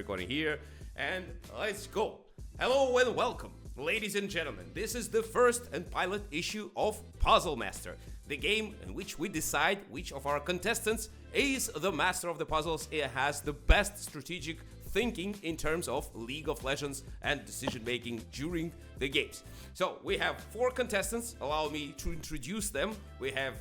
recording here, and let's go. Hello and welcome, ladies and gentlemen. This is the first and pilot issue of Puzzle Master, the game in which we decide which of our contestants is the master of the puzzles. It has the best strategic thinking in terms of League of Legends and decision making during the games. So we have 4 contestants. Allow me to introduce them. We have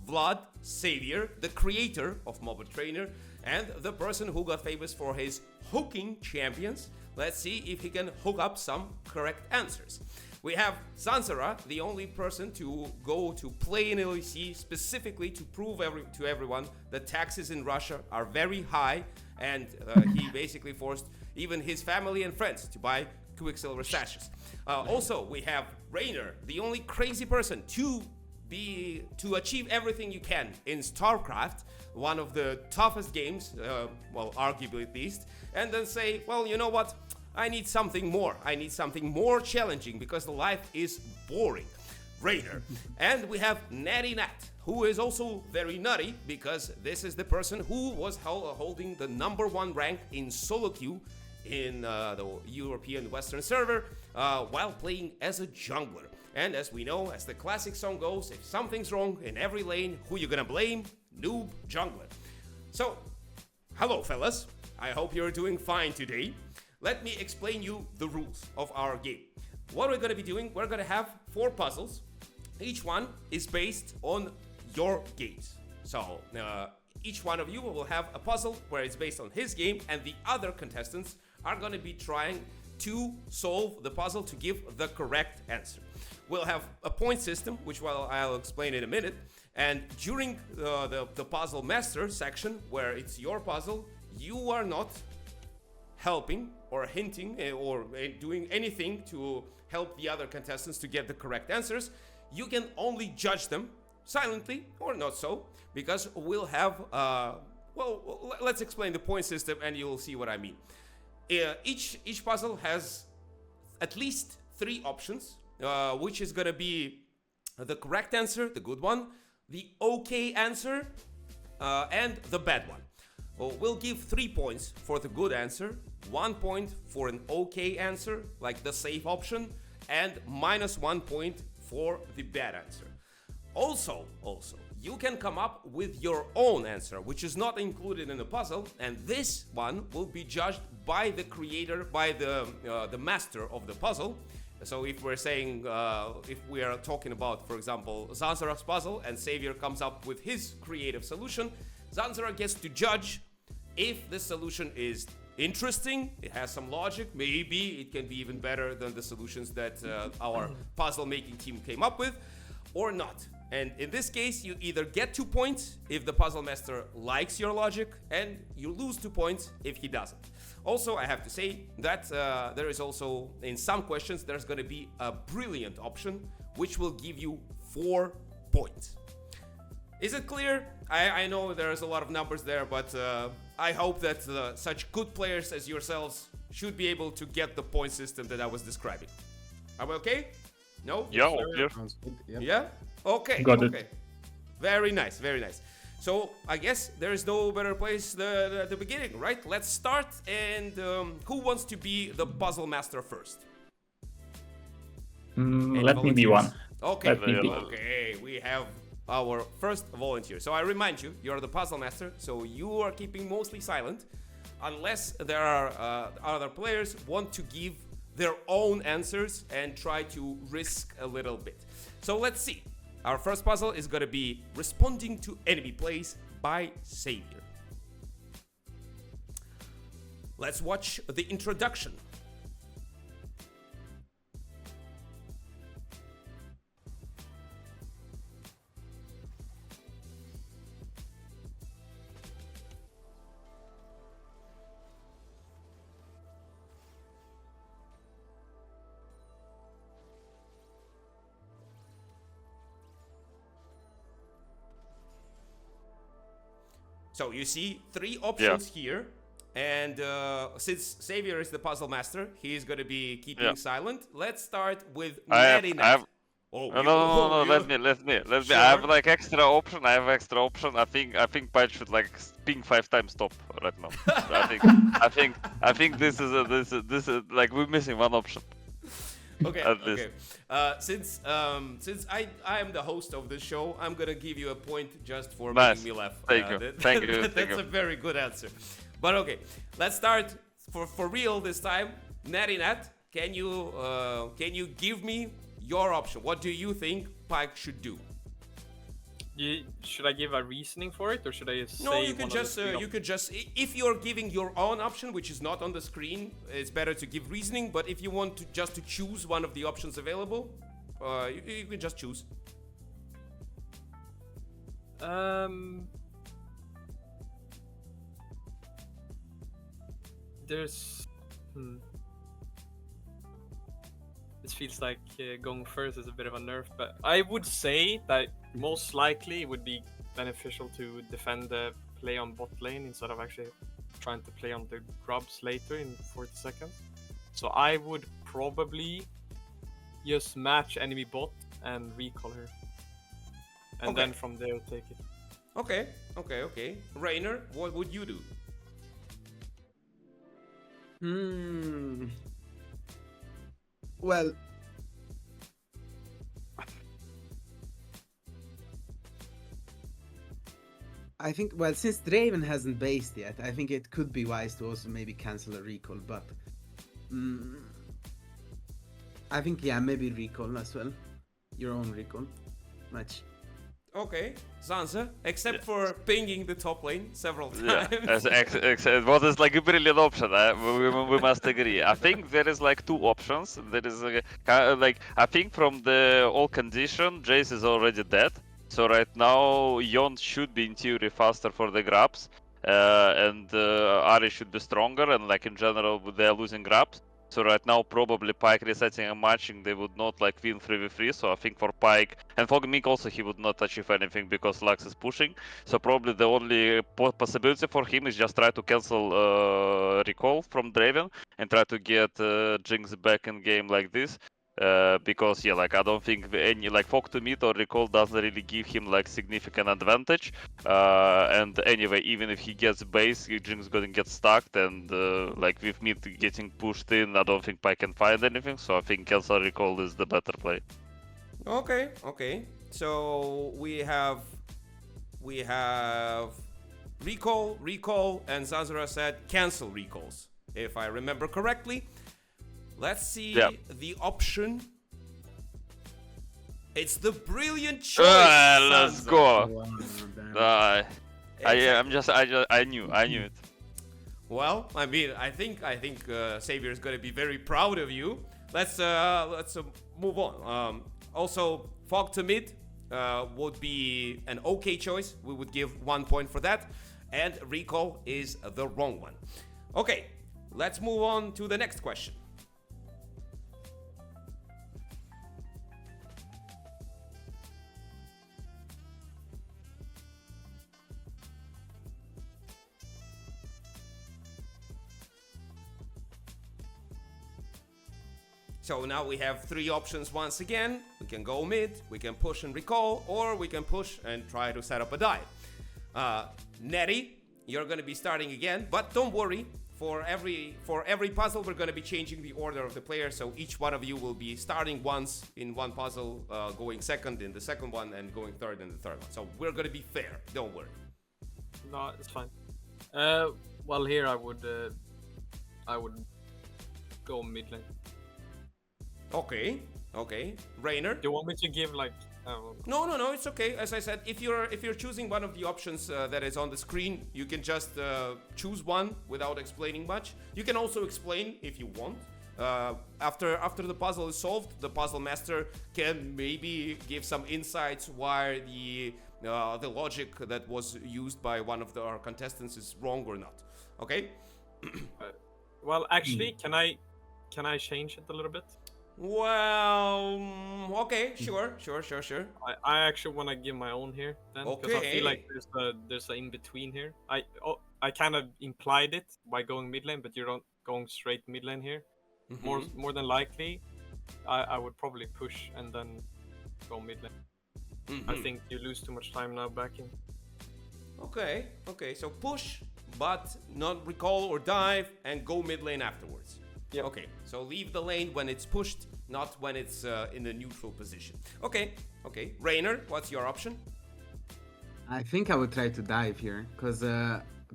Vlad, Savior, the creator of MOBA Trainer, and the person who got famous for his hooking champions. Let's see if he can hook up some correct answers. We have Zanzer, the only person to go to play in LEC specifically to prove to everyone that taxes in Russia are very high, and he basically forced even his family and friends to buy Quicksilver sashes. Also, we have Rainer, the only crazy person to achieve everything you can in StarCraft, one of the toughest games, well, arguably at least, and then say, well, you know what? I need something more. I need something more challenging because the life is boring. Rainer. And we have Natty, who is also very nutty because this is the person who was holding the #1 rank in solo queue in the European Western server while playing as a jungler. And as we know, as the classic song goes, if something's wrong in every lane, who you gonna blame? Noob jungler. So, hello fellas. I hope you're doing fine today. Let me explain you the rules of our game. What we're gonna be doing, we're gonna have 4 puzzles. Each one is based on your games. So, each one of you will have a puzzle where it's based on his game, and the other contestants are gonna be trying to solve the puzzle to give the correct answer. We'll have a point system, which I'll explain in a minute. And during the puzzle master section, where it's your puzzle, you are not helping or hinting or doing anything to help the other contestants to get the correct answers. You can only judge them silently or not so, because we'll have, well, let's explain the point system and you'll see what I mean. Each puzzle has at least 3 options, which is gonna be the correct answer, the good one, the okay answer, and the bad one. We'll give 3 points for the good answer, 1 point for an okay answer, like the safe option, and -1 point for the bad answer. Also, you can come up with your own answer, which is not included in the puzzle, and this one will be judged by the creator, by the master of the puzzle. So if we're saying, if we are talking about, for example, Zanzer's puzzle, and Savior comes up with his creative solution, Zanzer gets to judge if the solution is interesting, it has some logic, maybe it can be even better than the solutions that our puzzle making team came up with, or not. And in this case, you either get 2 points if the puzzle master likes your logic, and you lose 2 points if he doesn't. Also, I have to say that there is also, in some questions, there's going to be a brilliant option, which will give you 4 points. Is it clear? I know there's a lot of numbers there, but I hope that such good players as yourselves should be able to get the point system that I was describing. Are we okay? No? Yeah, clear. Yeah? Okay. Got it. Okay. Very nice, very nice. So I guess there is no better place than the beginning, right? Let's start. And who wants to be the puzzle master first? Let me be one. Okay. Let me be. Okay. We have our first volunteer. So I remind you, you're the puzzle master, so you are keeping mostly silent, unless there are other players want to give their own answers and try to risk a little bit. So let's see. Our first puzzle is going to be responding to enemy plays by Savior. Let's watch the introduction. So you see 3 options here, and since Savior is the puzzle master, he is going to be keeping silent. Let's start with Natty. Oh, No. you Let me. sure? I have like extra option. I think Pyke should like ping 5 times top right now. So I think this is like we're missing one option Okay, at least. okay. Since I am the host of this show, I'm gonna give you a point just for making Nice. me laugh. Thank you. Thank you. Thank That's you. a very good answer. But okay, let's start for real this time. Natty Nat, can you give me your option? What do you think Pike should do? Should I give a reasoning for it, or should I say No, you one could of the three you could just if you're giving your own option, which is not on the screen, it's better to give reasoning. But if you want to just to choose one of the options available, you can just choose. There's. This feels like going first is a bit of a nerf, but I would say that most likely it would be beneficial to defend the play on bot lane instead of actually trying to play on the grubs later in 40 seconds. So I would probably just match enemy bot and recall her. And then from there take it. Okay. Rainer, what would you do? Well, I think, well, since Draven hasn't based yet, I think it could be wise to also maybe cancel a recall, but I think, yeah, maybe recall as well. Your own recall match. Okay, Zanzer, except for pinging the top lane several Yeah, times. what is like a brilliant option. We must agree. I think there is like two options. There is like I think from the all condition, Jace is already dead. So right now, Yon should be in theory faster for the grabs, and Ari should be stronger. And like in general, they're losing grabs. So right now, probably Pyke resetting and matching, they would not like win 3v3. So I think for Pyke and for Mick also, he would not achieve anything because Lux is pushing. So probably the only possibility for him is just try to cancel recall from Draven and try to get Jinx back in game like this. Because yeah, like I don't think any like fog to mid or recall doesn't really give him like significant advantage. And anyway, even if he gets base, Jinx gonna get stuck, and like with mid getting pushed in, I don't think Pi can find anything. So I think cancel recall is the better play. Okay. So we have recall, and Zanzara said cancel recalls, if I remember correctly. Let's see the option. It's the brilliant choice. Let's go. I knew it. Well, I mean, I think Xavier is gonna be very proud of you. Let's move on. Also, fog to mid would be an okay choice. We would give 1 point for that, and recall is the wrong one. Okay, let's move on to the next question. So now we have three options once again. We can go mid, we can push and recall, or we can push and try to set up a dive. Natty, you're going to be starting again, but don't worry. For every puzzle, we're going to be changing the order of the players. So each one of you will be starting once in one puzzle, going second in the second one, and going third in the third one. So we're going to be fair. Don't worry. No, it's fine. Well, here I would go mid lane. Okay. Rainer? Do you want me to give like? No, it's okay. As I said, if you're choosing one of the options that is on the screen, you can just choose one without explaining much. You can also explain if you want. After the puzzle is solved, the puzzle master can maybe give some insights why the logic that was used by one of our contestants is wrong or not. Okay? Well, actually, can I change it a little bit? Well, okay, sure. I actually want to give my own here then, because I feel like there's a in between here. I kind of implied it by going mid lane, but you're not going straight mid lane here. Mm-hmm. More than likely, I would probably push and then go mid lane. Mhm. I think you lose too much time now backing. Okay, so push, but not recall or dive, and go mid lane afterwards. Yep. Okay, so leave the lane when it's pushed, not when it's in the neutral position. Okay. Rainer, what's your option? I think I would try to dive here, because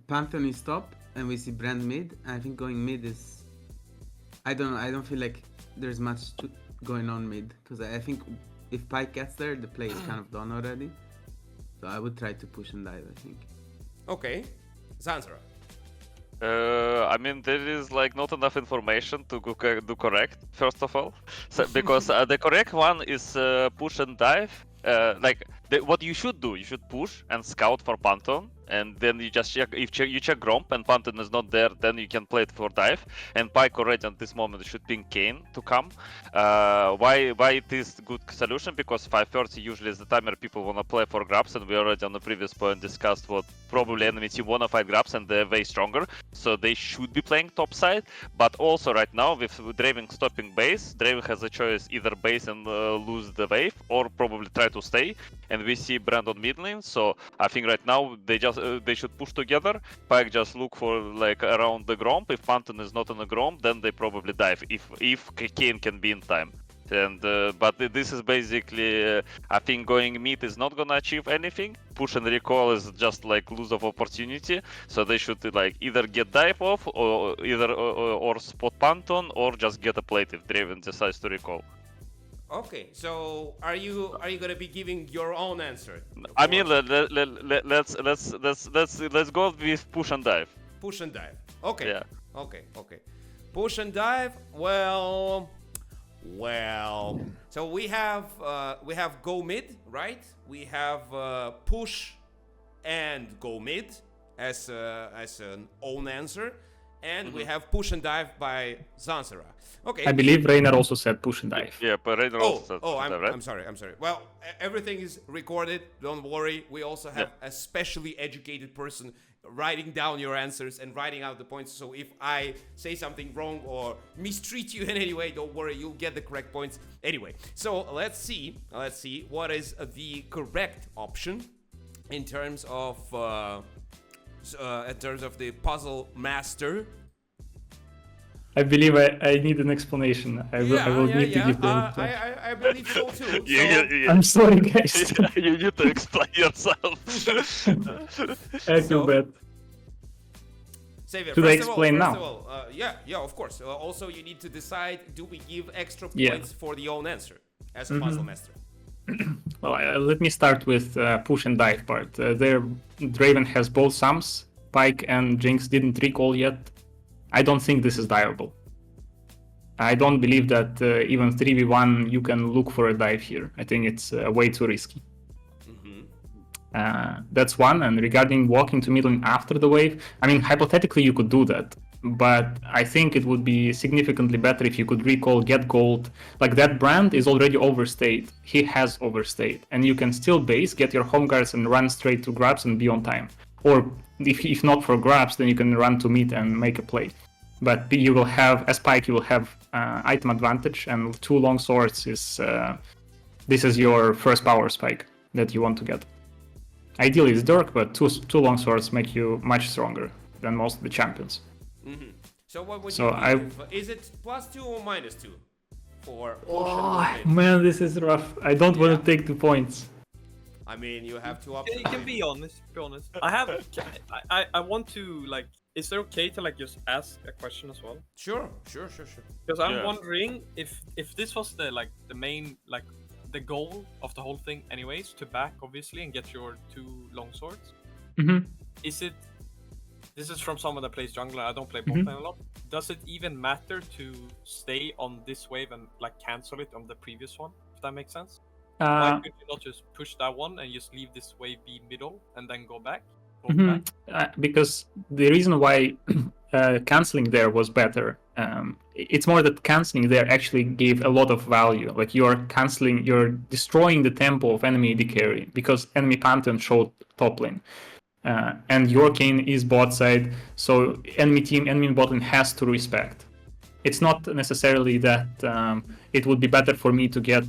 Pantheon is top, and we see Brand mid. I think going mid is... I don't feel like there's much going on mid, because I think if Pyke gets there, the play is kind of done already. So I would try to push and dive, I think. Okay, Zanzer. I mean, there is like not enough information to do correct, first of all. So, because the correct one is push and dive. What you should do, you should push and scout for Pantheon, and then you just check. If you check Gromp and Pantheon is not there, then you can play it for dive. And Pyke already at this moment should ping Kane to come. Why it is good solution? Because 5:30 usually is the timer people wanna play for grabs, and we already on the previous point discussed what probably enemy team wanna fight grabs, and they're way stronger, so they should be playing top side. But also right now with Draven stopping base, Draven has a choice: either base and lose the wave, or probably try to stay. And we see Brand on mid lane, so I think right now they should push together. Pyke just look for like around the Gromp. If Pantheon is not on the Gromp, then they probably dive. If Kane can be in time. And but this is basically I think going mid is not gonna achieve anything. Push and recall is just like lose of opportunity. So they should like either get dive off, or either or spot Pantheon, or just get a plate if Draven decides to recall. Okay, so are you gonna be giving your own answer? I mean, let's go with push and dive. Push and dive. Okay. Yeah. Okay. Push and dive. Well. So we have go mid, right? We have push and go mid as an own answer, and we have push and dive by Zanzer. Okay. I believe Rainer also said push and dive. Yeah, but Rainer also said push and dive, right? I'm sorry. Well, everything is recorded. Don't worry. We also have a specially educated person writing down your answers and writing out the points. So if I say something wrong or mistreat you in any way, don't worry. You'll get the correct points anyway. So let's see what is the correct option in terms of the puzzle master. I believe I need an explanation. I will need to give them. I believe so too. I'm sorry, guys. You need to explain yourself. I feel bad. Xavier, Should I explain now? Of course. Also, you need to decide: do we give extra Yeah. points for the own answer as a puzzle master? Well, let me start with push and dive part. There, Draven has both sums. Pyke and Jinx didn't recall yet. I don't think this is diveable. I don't believe that even 3v1 you can look for a dive here. I think it's way too risky. That's one. And regarding walking to mid lane after the wave, I mean, hypothetically you could do that, but I think it would be significantly better if you could recall, get gold. Like that Brand is already overstayed. He has overstayed, and you can still base, get your home guards and run straight to grabs and be on time. Or if not for grabs, then you can run to mid and make a play. But you will have, as Pyke, you will have item advantage, and 2 long swords is this is your first power spike that you want to get. Ideally it's Dirk, but two long swords make you much stronger than most of the champions. So what would So you give? Is it +2 or -2 for push Oh and mid? man, this is rough. I don't want to take the points. I mean, you have two You options. can be honest. I want to like. Is it okay to like just ask a question as well? Sure. Because I'm Yeah. wondering if this was the main like the goal of the whole thing anyways, to back obviously and get your 2 long swords. Is it? This is from someone that plays jungler. I don't play bot lane a lot. Does it even matter to stay on this wave and like cancel it on the previous one? If that makes sense. Why could you not just push that one and just leave this wave be middle and then go back? Because the reason why canceling there was better, it's more that canceling there actually gave a lot of value. Like you're destroying the tempo of enemy AD carry because enemy Pantheon showed top lane. And your Kane is bot side, so enemy bot lane has to respect. It's not necessarily that it would be better for me to get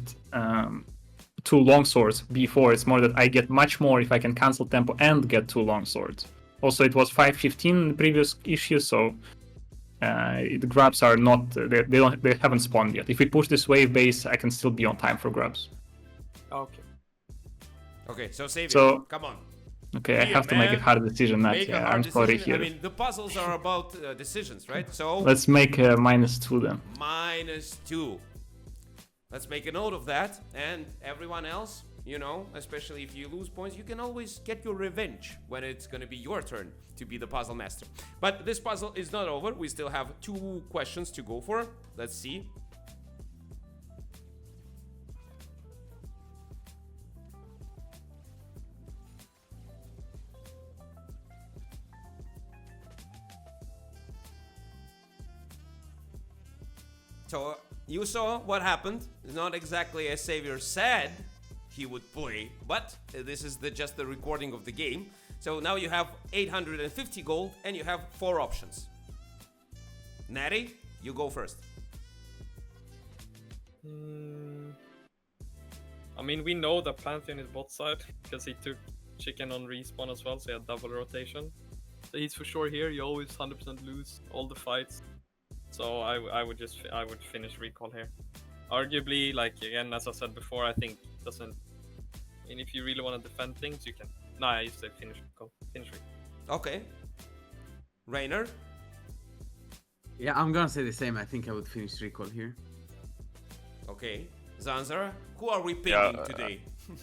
two long swords before. It's more that I get much more if I can cancel tempo and get two long swords. Also, it was 515 in the previous issue, so the grabs are not they haven't spawned yet. If we push this wave base, I can still be on time for grabs. Okay. Okay, so Savior, So- come on. Okay, I Here, have to make a man. hard decision. Natty. Make a Yeah, hard I'm decision. sorry here. I mean, the puzzles are about decisions, right? So Let's make a -2 then. -2. Let's make a note of that. And everyone else, you know, especially if you lose points, you can always get your revenge when it's going to be your turn to be the puzzle master. But this puzzle is not over. We still have 2 questions to go for. Let's see. So you saw what happened. It's not exactly as Savior said he would play, but this is just the recording of the game. So now you have 850 gold and you have 4 options. Natty, you go first. I mean, we know that Pantheon is bot side because he took chicken on respawn as well, so he had double rotation. So he's for sure here. You always 100% lose all the fights. So I would finish recall here. Arguably, like again, as I said before, I think it doesn't. And if you really want to defend things, you can. No, I used to finish recall. Finish recall. Okay. Rainer? Yeah, I'm gonna say the same. I think I would finish recall here. Okay. Zanzer, who are we picking Yeah, today?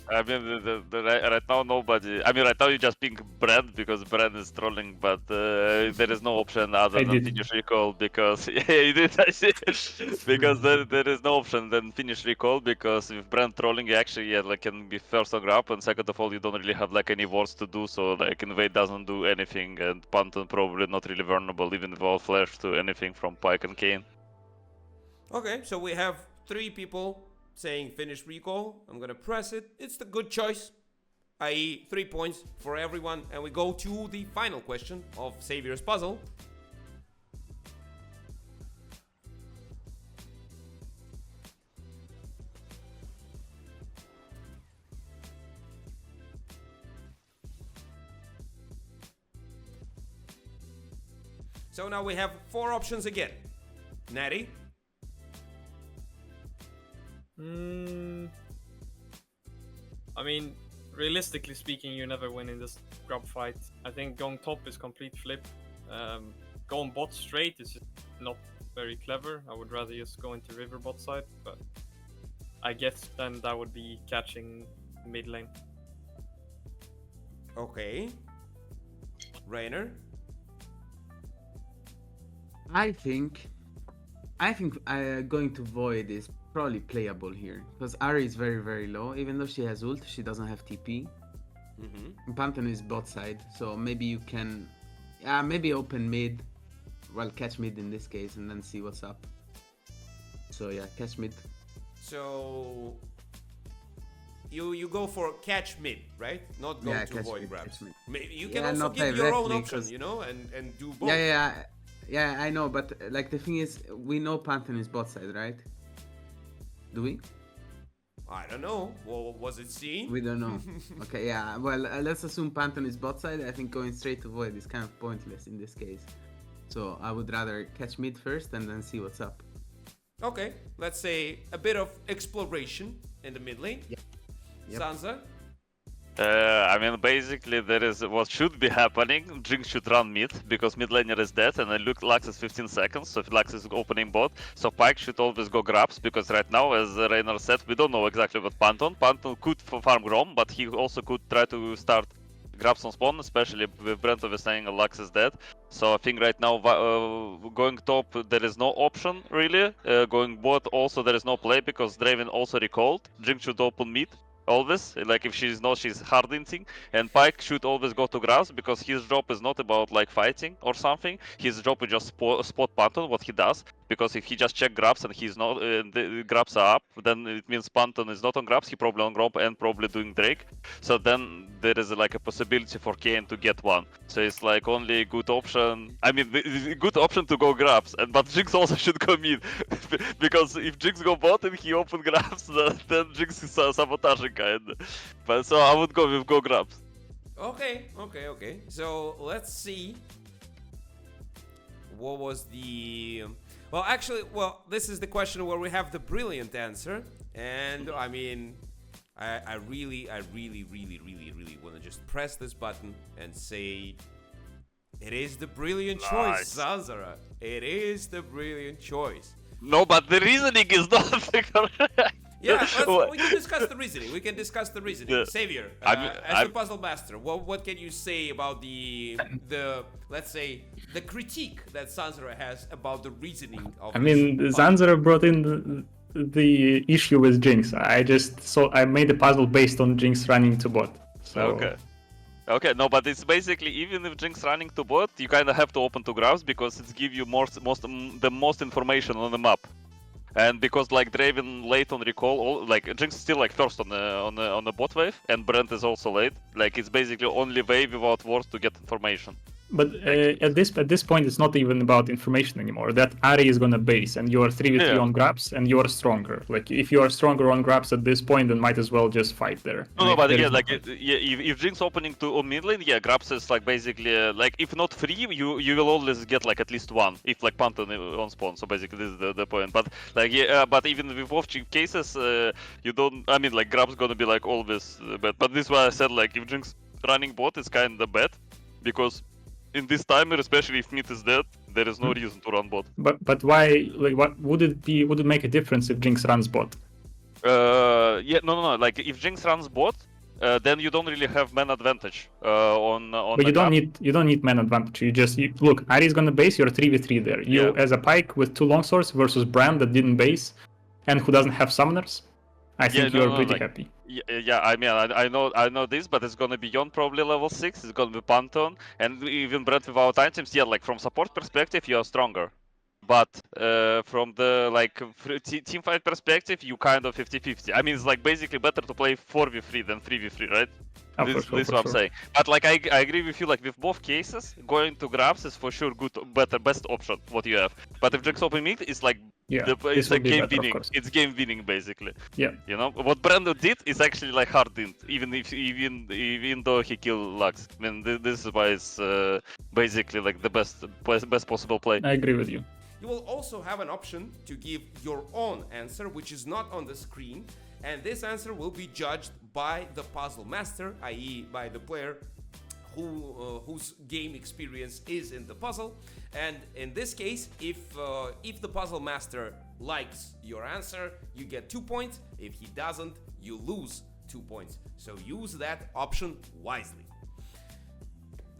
I mean, right now nobody. I mean, right now you just pick Brand because Brand is trolling, but there is no option other I than did. finish recall because yeah, you did. I see. Because there is no option than finish recall because with Brand trolling, you actually like can be first on grab, and second of all, you don't really have like any wards to do, so like invade doesn't do anything, and Pantheon probably not really vulnerable even without flash to anything from Pike and Kane. Okay, so we have 3 people saying finish recall. I'm gonna press it. It's the good choice, i.e. 3 points for everyone. And we go to the final question of Savior's puzzle. So now we have 4 options again. Natty? I mean, realistically speaking, you never win in this grab fight. I think going top is complete flip. Going bot straight is just not very clever. I would rather just go into river bot side, but I guess then that would be catching mid lane. Okay. Rainer? I think going to Void is probably playable here because Ari is very, very low. Even though she has ult, she doesn't have TP. Mm-hmm. Pantheon is bot side, so maybe you can, maybe open mid, well, catch mid in this case, and then see what's up. So yeah, catch mid. So you go for catch mid, right? Not go Yeah, to catch void mid, grabs. catch mid. Maybe you can Yeah, also not give your own directly, option, 'cause- you know, and do both. Yeah, I know, but like the thing is, we know Pantheon is bot side, right? Do we? I don't know. Well, was it seen? We don't know. Okay, yeah. Well, let's assume Pantheon is bot side. I think going straight to Void is kind of pointless in this case. So I would rather catch mid first and then see what's up. Okay, let's say a bit of exploration in the mid lane. Yep. Yep. Sansa? I mean, basically, there is what should be happening. Jinx should run mid because mid laner is dead, and it Lux is 15 seconds, so if Lux is opening bot, so Pike should always go grabs because right now, as Rainer said, we don't know exactly what Pantheon. Pantheon could farm Grom, but he also could try to start grabs on spawn, especially with Brent over saying Lux is dead. So I think right now, going top, there is no option really. Going bot also there is no play because Draven also recalled. Jinx should open mid. always. Like if she's not, she's hard hinting. And Pike should always go to grabs because his job is not about like fighting or something. His job is just spot Panton, what he does. Because if he just check grabs and he's not, the grabs are up, then it means Panton is not on grabs. He probably on grab and probably doing Drake. So then there is like a possibility for Kane to get one. So it's like only a good option. I mean, the good option to go grabs, and but Jinx also should go mid because if Jinx go bot and he open grabs, then Jinx is sabotaging kind. But so I would go with go grabs. Okay. So let's see. What was the? Well, actually, this is the question where we have the brilliant answer, and I mean, I really want to just press this button and say, it is the brilliant choice, Zanzer. It is the brilliant choice. No, but the reasoning is not the correct. Yeah, we can discuss the reasoning. Yeah. Savior, as the puzzle master, what can you say about the let's say the critique that Zanzer has about the reasoning of? I mean, Zanzer brought in the issue with Jinx. I made a puzzle based on Jinx running to bot. So. Okay, no, but it's basically even if Jinx running to bot, you kind of have to open to grabs because it gives you the most information on the map. And because like Draven late on recall, like Jinx is still like first on the bot wave, and Brent is also late. Like it's basically only wave without wards to get information. But at this point, it's not even about information anymore. That Ahri is gonna base, and you are 3v3 on grabs, and you are stronger. Like if you are stronger on grabs at this point, then might as well just fight there. No, but again, like if Jinx opening to on mid lane, grabs is like basically like if not free, you will always get like at least one if like Pantheon on spawn. So basically this is the point. But like but even with both cases, you don't. I mean like grabs gonna be like always bad. But this is why I said like if Jinx running bot is kind of bad because. In this timer, especially if mid is dead, there is no reason to run bot. But why? Like, what would it be? Would it make a difference if Jinx runs bot? No. Like if Jinx runs bot, then you don't really have man advantage on. But you don't need man advantage. Look. Ahri is gonna base. You're 3v3 there. You as a Pike with 2 longswords versus Brand that didn't base, and who doesn't have summoners. I think you're pretty happy. Yeah, I mean, I know this, but it's gonna be on probably level 6. It's gonna be Pantheon, and even Brent without items. Yeah, like from support perspective, you are stronger. But from the like team fight perspective, you kind of 50-50. I mean, it's like basically better to play 4v3 than 3v3, right? This is what I'm saying. But like I agree with you. Like with both cases, going to grabs is for sure best option. What you have. But if Jinx open mid, it's like it's like game winning. It's game winning basically. Yeah. You know what Brando did is actually like hard dint, even though he killed Lux. I mean, this is why it's basically like the best possible play. I agree with you. You will also have an option to give your own answer, which is not on the screen, and this answer will be judged by the puzzle master, i.e. by the player whose game experience is in the puzzle. And in this case, if the puzzle master likes your answer, you get 2 points. If he doesn't, you lose 2 points. So use that option wisely.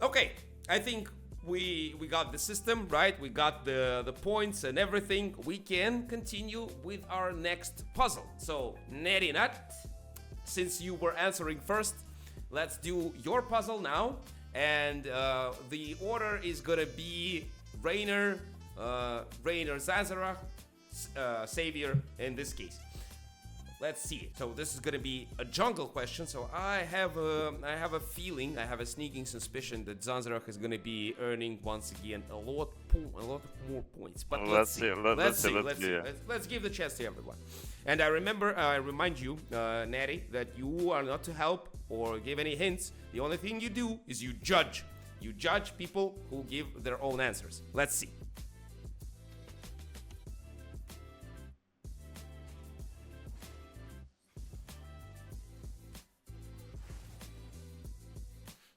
Okay, I think we got the system right. We got the points and everything. We can continue with our next puzzle. So Natty, since you were answering first, let's do your puzzle now. And the order is gonna be Rainer, Zanzer, Savior in this case. Let's see. So this is gonna be a jungle question. So I have a feeling, I have a sneaking suspicion that Zanzer is gonna be earning once again a lot more points. But let's see. Let's give the chance to everyone. And I remind you, Natty, that you are not to help or give any hints. The only thing you do is you judge. You judge people who give their own answers. Let's see.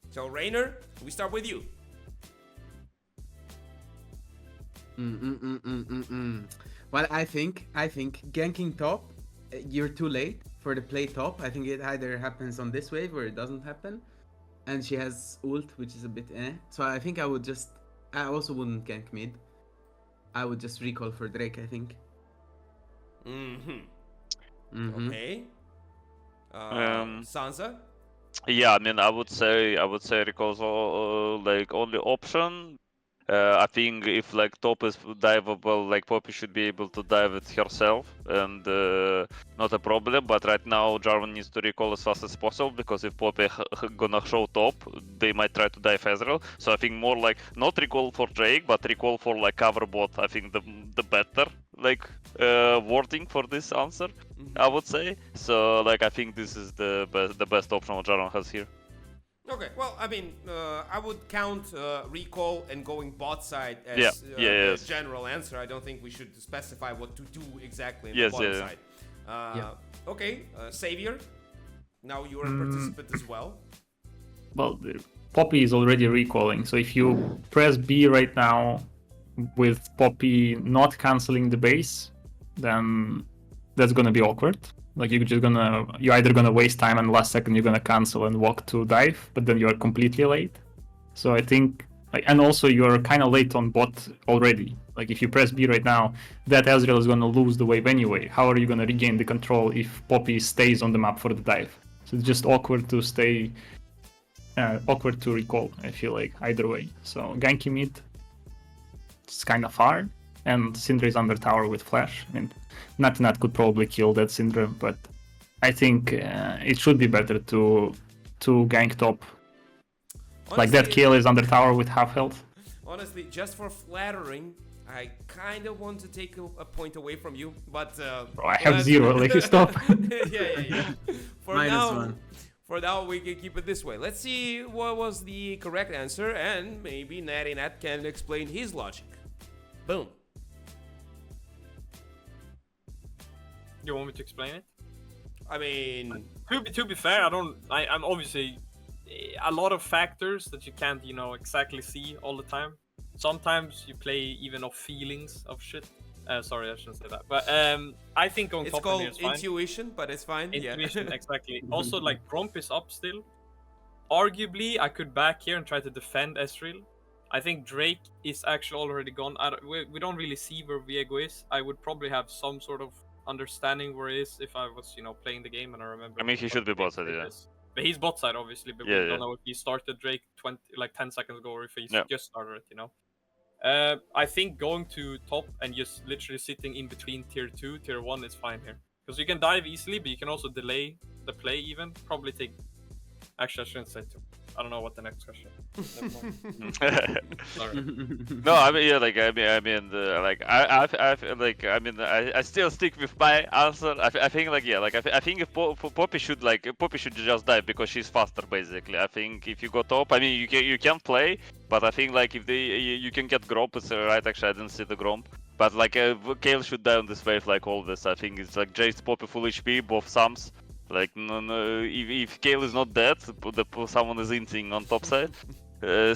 So Rainer, we start with you. Well, I think ganking top, you're too late for the play top. I think it either happens on this wave or it doesn't happen. And she has ult, which is a bit So I think I also wouldn't gank mid. I would just recall for Drake, I think. Okay. Sansa? Yeah, I mean, I would say recall's like only option. I think if like top is diveable, like Poppy should be able to dive it herself, and not a problem. But right now, Jarvan needs to recall as fast as possible because if Poppy gonna show top, they might try to dive Ezreal. So I think more like not recall for Drake, but recall for like cover bot. I think the better like wording for this answer. I would say. So like I think this is the best option what Jarvan has here. Okay, well, I mean, I would count recall and going bot side as Yeah, the general answer. I don't think we should specify what to do exactly in Yes, the bottom yeah. side. Okay, Savior, now you're a participant as well. Well, Poppy is already recalling, so if you press B right now with Poppy not canceling the base, then that's gonna be awkward. Like you're either gonna waste time and last second you're gonna cancel and walk to dive, but then you're completely late. So I think, and also you're kind of late on bot already. Like if you press B right now, that Ezreal is gonna lose the wave anyway. How are you gonna regain the control if Poppy stays on the map for the dive? So it's just awkward to stay, awkward to recall. I feel like either way. So ganky mid, it's kind of hard, and Syndra is under tower with flash. I mean, Natty could probably kill that Syndra, but I think it should be better to gank top. Honestly, Like that kill is under tower with half health. Honestly, just for flattering, I kind of want to take a point away from you, but Bro, I have 0. Like stop. yeah. For -1. For now, we can keep it this way. Let's see what was the correct answer, and maybe Natty can explain his logic. Boom. You want me to explain it? I mean, To be fair, I'm obviously a lot of factors that you can't, exactly see all the time. Sometimes you play even off feelings of shit. Sorry, I shouldn't say that. But I think going it's top called here is fine. intuition, but it's fine. Intuition, Yeah. exactly. Also, like Gromp is up still. Arguably, I could back here and try to defend Ezreal. I think Drake is actually already gone. We don't really see where Viego is. I would probably have some sort of understanding where he is if I was, playing the game and I remember. I mean, he should be bot side, yeah. But he's bot side, obviously. But we don't know if he started Drake 10 seconds ago or if he just started it. I think going to top and just literally sitting in between tier 2, tier 1 is fine here. Because you can dive easily, but you can also delay the play even. Probably take... Actually, I shouldn't say 2. I don't know what the next question is. Sorry. No, I mean, yeah, like, I still stick with my answer. I think, like, yeah, like, I think if Poppy should just dive because she's faster, basically. I think if you go top, I mean, you can play, but I think, like, if you can get Gromp, it's right, actually, I didn't see the Gromp. But, like, Kayle should die on this wave, like, always. I think it's, like, Jace, Poppy, full HP, both Sams. Like, no, if Kayle is not dead, someone is inting on top side.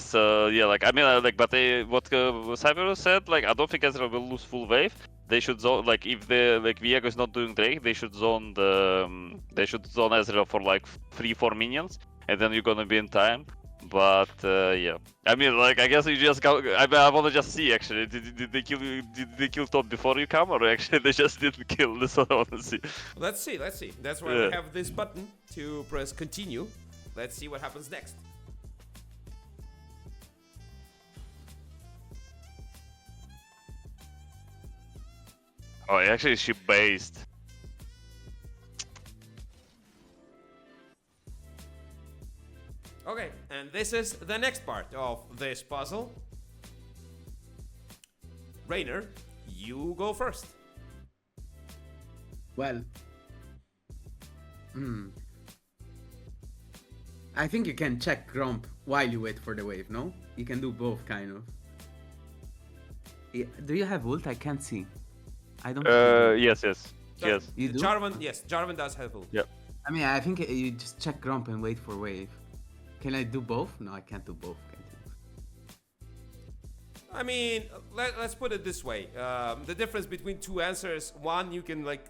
So yeah, like I mean, but what Cyber said, like I don't think Ezreal will lose full wave. They should zone, like if Viego is not doing Drake, they should zone Ezreal for like 3-4 minions, and then you're gonna be in time. But yeah, I mean, like I guess you just go. I want to just see actually. Did they kill top before you come, or actually they just didn't kill? This what I want to see. Let's see. That's why we have this button to press continue. Let's see what happens next. Oh, actually, she based. Okay, and this is the next part of this puzzle. Rainer, you go first. Well, I think you can check Gromp while you wait for the wave, no? You can do both, kind of. Yeah, do you have ult? I can't see. I don't. Yes. You do? Jarvan does have ult. Yep. I mean, I think you just check Gromp and wait for wave. Can I do both? No, I can't do both. I mean, let's put it this way. The difference between two answers, one, you can like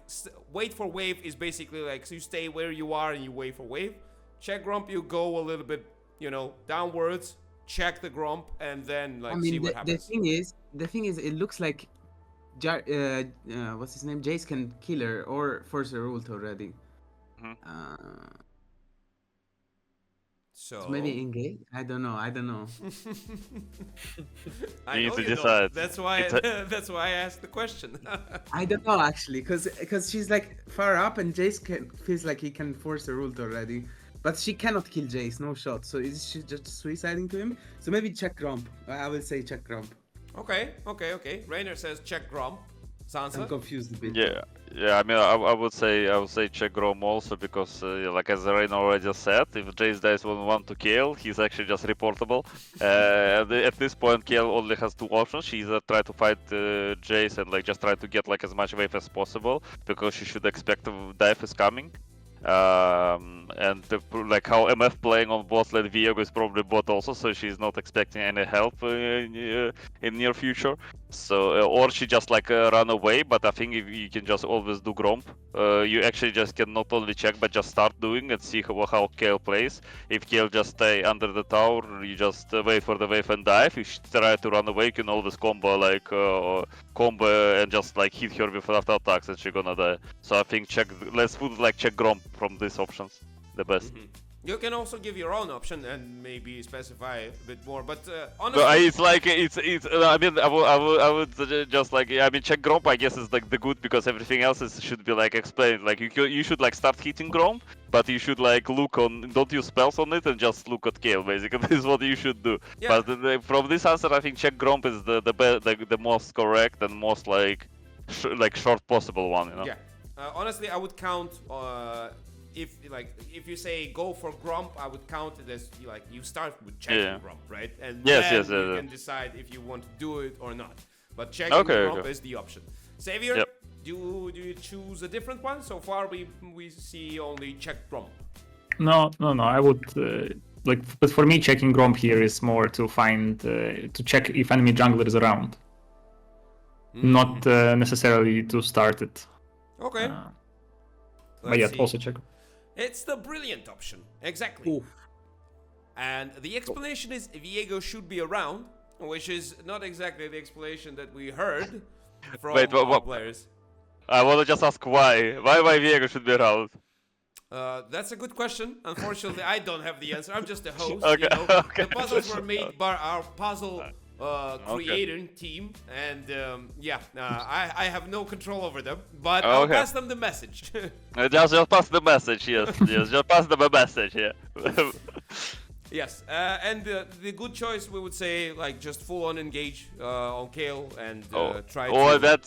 wait for wave is basically like, so you stay where you are and you wait for wave. Check Gromp, you go a little bit, downwards, check the Gromp, and then like see what happens. The thing is, it looks like what's his name? Jace can kill her or force her ult already. Uh, So so maybe engage. I don't know. I don't know. I You know need to you don't. decide. That's why. It's That's why I asked the question. I don't know actually, because she's like far up and Jace feels like he can force her ult already, but she cannot kill Jace, no shot. So is she just suiciding to him? So maybe check Gromp. I will say check Gromp. Okay. Rainer says check Grom. I'm Sansa. confused a bit. Yeah. I mean, I would say check Grom also because, like as Rain already said, if Jace dies 1-1 to Kayle, he's actually just reportable. At this point, Kayle only has two options. She either try to fight Jace and like just try to get like as much wave as possible because she should expect the dive is coming. Like how MF playing on bot lane, Viego is probably bot also, so she's not expecting any help in near future. So or she just like run away. But I think if you can just always do Gromp, you actually just can not only check but just start doing and see how Kayle plays. If Kayle just stay under the tower, you just wait for the wave and dive. If she try to run away, you can always combo and just like hit her with after attacks and she's gonna die. So I think let's put like check Gromp from these options, the best. You can also give your own option and maybe specify a bit more. But But honestly, it's like it's. I mean, I would just like I mean check Gromp. I guess is like the good because everything else should be like explained. Like you should like start hitting Gromp, but you should like look on. Don't use spells on it and just look at Kayle. Basically, this is what you should do. Yeah. But from this answer, I think check Gromp is the most correct and most like short possible one. You know. yeah. Honestly, I would count. If you say go for Gromp, I would count it as you start with checking Gromp, right? And then you can decide if you want to do it or not. But checking Gromp is the option. Savior, Yep. do you choose a different one? So far, we see only check Gromp. No. I would but for me, checking Gromp here is more to find to check if enemy jungler is around, not necessarily to start it. Okay. But yeah, see. also check. It's the brilliant option. Exactly. Oof. And the explanation is Viego should be around, which is not exactly the explanation that we heard from Wait, what? players. I want to just ask why Viego should be around. That's a good question. Unfortunately, I don't have the answer. I'm just a host. Okay, You know? okay. The puzzles were made by our puzzle creating team, and I have no control over them. But I'll pass them the message. Just pass the message, yes. Just pass them a message, yeah. Yes, and the good choice we would say just full on engage on Kayle and try. Oh, to...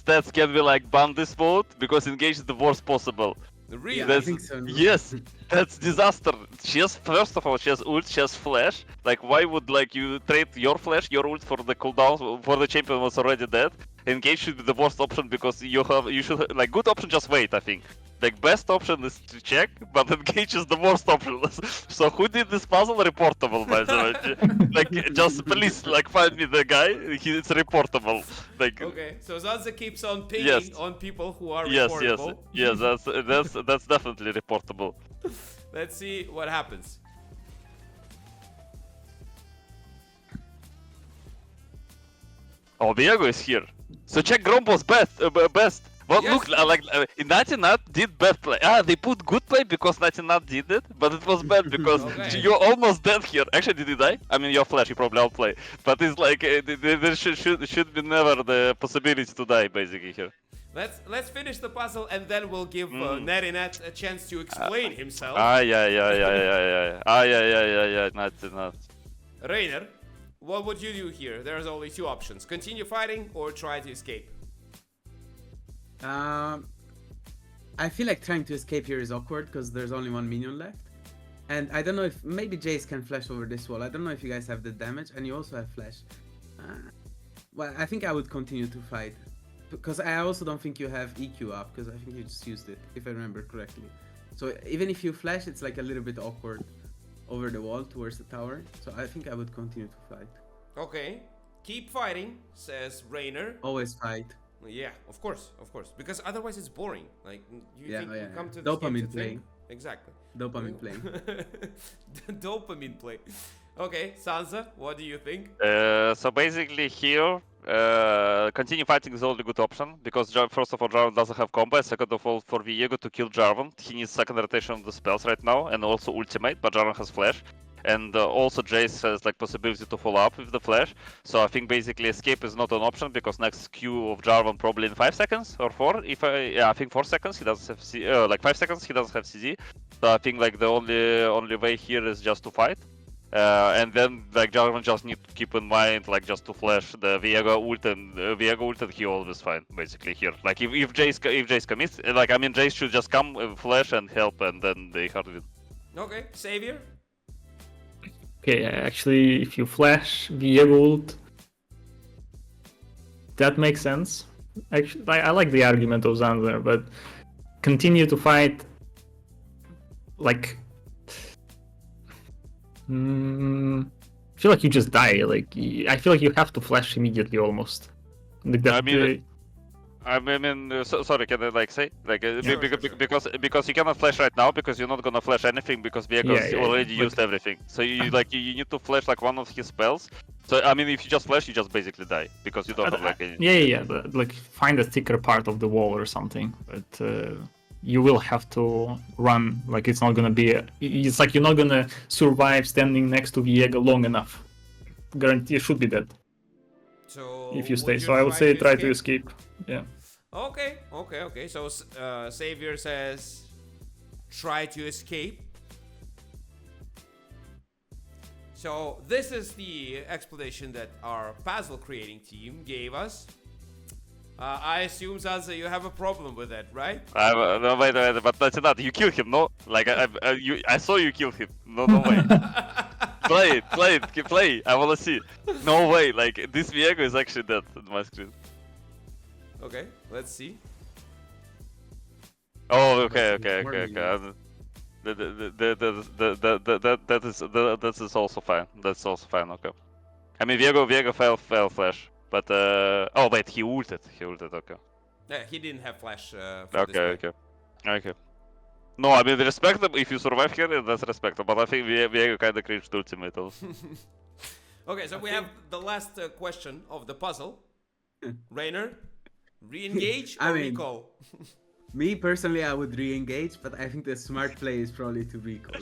that's can be like ban this mode because engage is the worst possible. Really? Yeah, I think so. No? Yes, that's disaster. First of all, she has ult, she has flash. Like, why would you trade your flash, your ult for the cooldown for the champion was already dead? Engage should be the worst option because you should good option just wait. I think best option is to check, but engage is the worst option. So who did this puzzle? Reportable, by the way. Just please find me the guy. It's reportable. Okay, so Zanzer keeps on pinging on people who are yes, reportable. yes. That's definitely reportable. Let's see what happens. Oh, Viego is here. So check Gromp was best. But Yes. look, Natty did bad play. They put good play because Natty did it, but it was bad because Okay. you're almost dead here. Actually, did you die? I mean, you're flash, you probably outplay. But it's there should be never the possibility to die, basically, here. Let's finish the puzzle and then we'll give Natty a chance to explain himself. Yeah. Natty. Rainer, what would you do here? There's only two options: continue fighting or try to escape. I feel like trying to escape here is awkward because there's only one minion left. And I don't know if maybe Jace can flash over this wall. I don't know if you guys have the damage and you also have flash. Well, I think I would continue to fight. Because I also don't think you have EQ up because I think you just used it, if I remember correctly. So even if you flash, it's a little bit awkward over the wall towards the tower. So I think I would continue to fight. Okay, keep fighting, says Rainer. Always fight. Yeah, of course. Because otherwise it's boring. You come to this Dopamine game to play. think. Exactly. Dopamine play. Dopamine play. Okay, Sansa, what do you think? So basically here, continue fighting is the only good option because first of all, Jarvan doesn't have combo. Second of all, for Viego to kill Jarvan, he needs second rotation of the spells right now and also ultimate. But Jarvan has flash, and also Jace has like possibility to follow up with the flash. So I think basically escape is not an option because next Q of Jarvan probably in 5 seconds or 4. I think 4 seconds he doesn't have like 5 seconds he doesn't have CD. So I think like the only way here is just to fight. And then like Jarvan just need to keep in mind like just to flash the Viego ult and he always fine basically here. Like if Jace commits, like I mean Jace should just come flash and help and then they hard win. Okay, Savior. Okay, actually, if you flash Viego ult, that makes sense. Actually, I like the argument of Zanzer, but continue to fight like. I feel like you just die. Like I feel like you have to flash immediately almost. Like that, I mean, sorry, can I like say like Sure, because you cannot flash right now because you're not gonna flash anything because Viego's already used everything. So you like you need to flash like one of his spells. So I mean, if you just flash, you just basically die because you don't have like any. Yeah. But, like find a thicker part of the wall or something. But you will have to run. Like it's not gonna be. It's like you're not gonna survive standing next to Viego long enough. Guarantee you should be dead. So If you would stay. So I would say try to escape. Yeah. Okay. So Savior says try to escape. So this is the explanation that our puzzle creating team gave us. I assume, Zanzer, you have a problem with that, right? No, wait, but that's not. You killed him, no? Like I saw you kill him. No way. play. I wanna see. No way. Like this Viego is actually dead on my screen. Okay, let's see. Oh, okay. That is also fine. That's also fine. Okay. I mean, Viego fell flash, but oh wait, he ulted. Okay. Yeah, he didn't have flash. For this play. Okay. No, I mean respectable. If you survive here, that's respectable. But I think Viego kind of cringed ultimate also. Okay, so we have the last question of the puzzle. Rainer, re-engage or recall? Me personally, I would re-engage, but I think the smart play is probably to recall.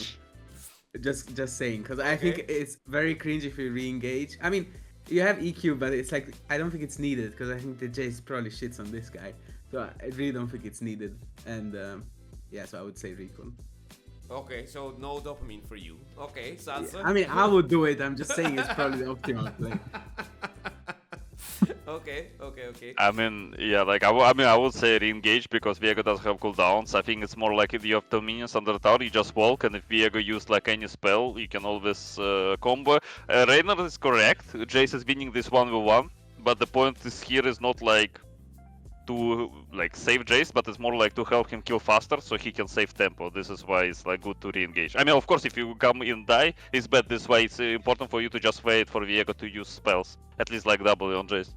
just saying, because I think it's very cringe if you re-engage. I mean, you have EQ, but it's like I don't think it's needed because I think the Jace probably shits on this guy, so I really don't think it's needed. And yeah, so I would say recall. Okay, so no dopamine for you. Okay, Zanzer. I mean, I would do it. I'm just saying it's probably the optimal play. Okay. I mean, yeah, like I would say re-engage because Viego doesn't have cooldowns. I think it's more like if you have 2 minions under the tower, you just walk, and if Viego used like any spell, you can always combo. Reiner is correct. Jace is winning this 1v1, but the point here is not like to like save Jace, but it's more like to help him kill faster so he can save tempo. This is why it's like good to re-engage. I mean, of course, if you come in and die, it's bad. This way it's important for you to just wait for Viego to use spells, at least like double on Jace.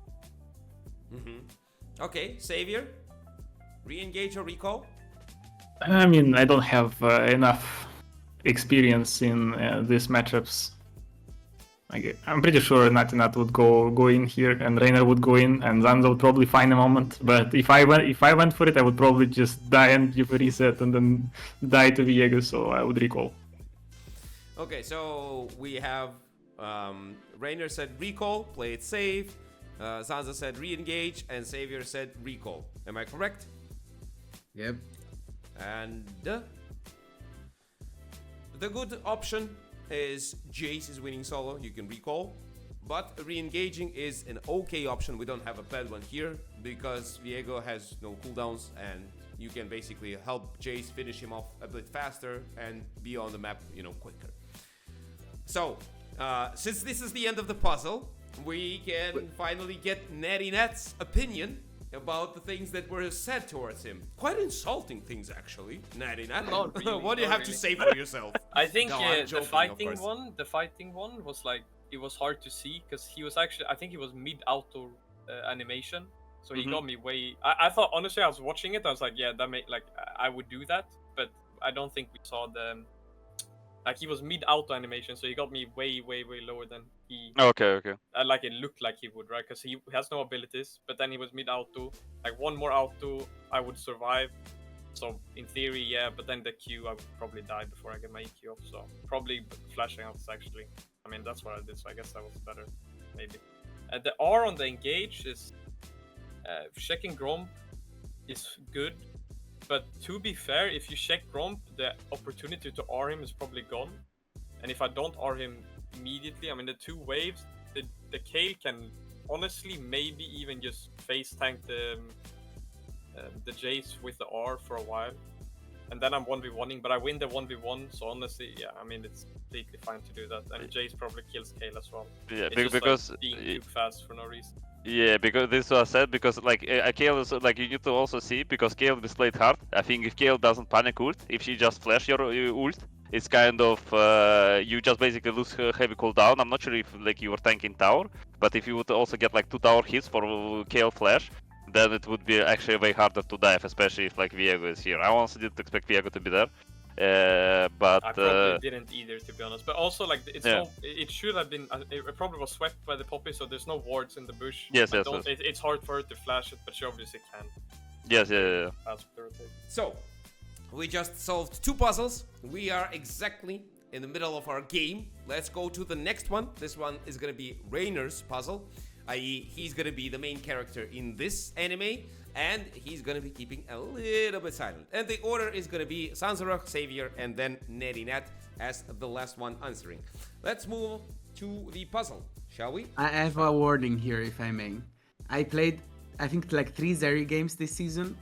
Okay, Savior, re-engage or recall? I mean, I don't have enough experience in these matchups. Like, I'm pretty sure Natty would go in here, and Reiner would go in, and Zanzer would probably find a moment. But if I went for it, I would probably just die and give a reset, and then die to Viego. So I would recall. Okay, so we have Reiner said recall, play it safe. Zanzer said re-engage, and Savior said recall. Am I correct? Yep. And the good option is Jace is winning solo. You can recall, but re-engaging is an okay option. We don't have a bad one here because Viego has no cooldowns, and you can basically help Jace finish him off a bit faster and be on the map, quicker. So, since this is the end of the puzzle, we can finally get Natty's opinion about the things that were said towards him. Quite insulting things, actually. Natty. Not really, What do you have to say for yourself? I think No, I'm the joking, fighting one was like, it was hard to see because he was actually, I think he was mid auto animation, so he got me way. I thought, honestly, I was watching it, I was like, yeah, that I would do that, but I don't think we saw Like he was mid auto animation, so he got me way lower than he Okay. like it looked like he would, right? Because he has no abilities, but then he was mid auto. Like one more auto, I would survive. So in theory, yeah. But then the Q, I would probably die before I get my EQ off. So probably flashing out is actually. I mean, that's what I did. So I guess that was better, maybe. The R on the engage is checking Gromp is good. But to be fair, if you check Gromp, the opportunity to R him is probably gone. And if I don't R him immediately, I mean, the 2 waves, the Kale can honestly maybe even just face tank the Jace with the R for a while. And then I'm 1v1ing, but I win the 1v1, so honestly, yeah, I mean, it's completely fine to do that. And Jace probably kills Kale as well. Yeah, It's just, because like, being too fast for no reason. yeah, because this was said because like Kale is like you need to also see because Kale is played hard. I think if Kale doesn't panic ult, if she just flash your ult, it's kind of you just basically lose her heavy cooldown. I'm not sure if like you were tanking tower, but if you would also get like 2 tower hits for Kale flash, then it would be actually way harder to dive, especially if like Viego is here. I also didn't expect Viego to be there. But I probably didn't either, to be honest. But also, like, it's yeah. no, it should have been. It probably was swept by the poppy, so there's no wards in the bush. Yes. It's hard for her to flash it, but she obviously can. Yes, yeah. That's the rotate. So, we just solved 2 puzzles. We are exactly in the middle of our game. Let's go to the next one. This one is gonna be Rainer's puzzle, i.e. he's gonna be the main character in this anime, and he's gonna be keeping a little bit silent. And the order is gonna be Zanzer, Xavier, and then Natty as the last one answering. Let's move to the puzzle, shall we? I have a warning here, if I may. I played, I think, like 3 Zeri games this season.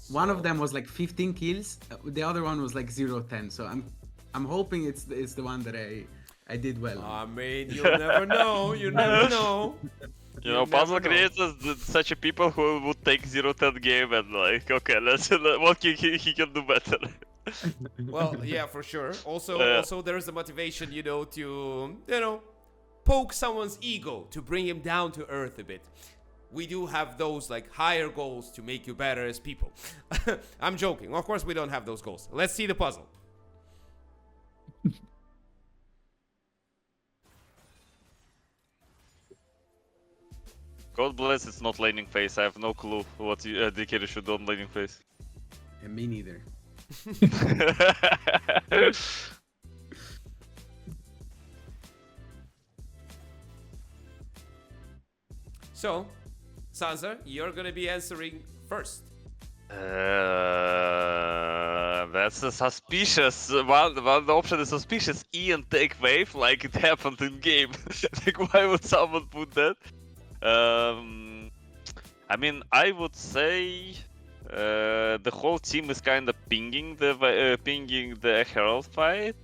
One of them was like 15 kills. The other one was like 0-10. So I'm hoping it's the one that I did well. I mean, you'll never know. You never know. You know, puzzle creators, such a people who would take 0-10 game and like, okay, what he can do better. Well, yeah, for sure. Also, there's the motivation, to, poke someone's ego, to bring him down to earth a bit. We do have those like higher goals to make you better as people. I'm joking. Of course, we don't have those goals. Let's see the puzzle. God bless, it's not laning phase. I have no clue what DK should do on laning phase. And me neither. So, Zanzer, you're gonna be answering first. That's a suspicious one. The option is suspicious. E and take wave, like it happened in game. Like, why would someone put that? I mean, I would say the whole team is kind of pinging the Herald fight.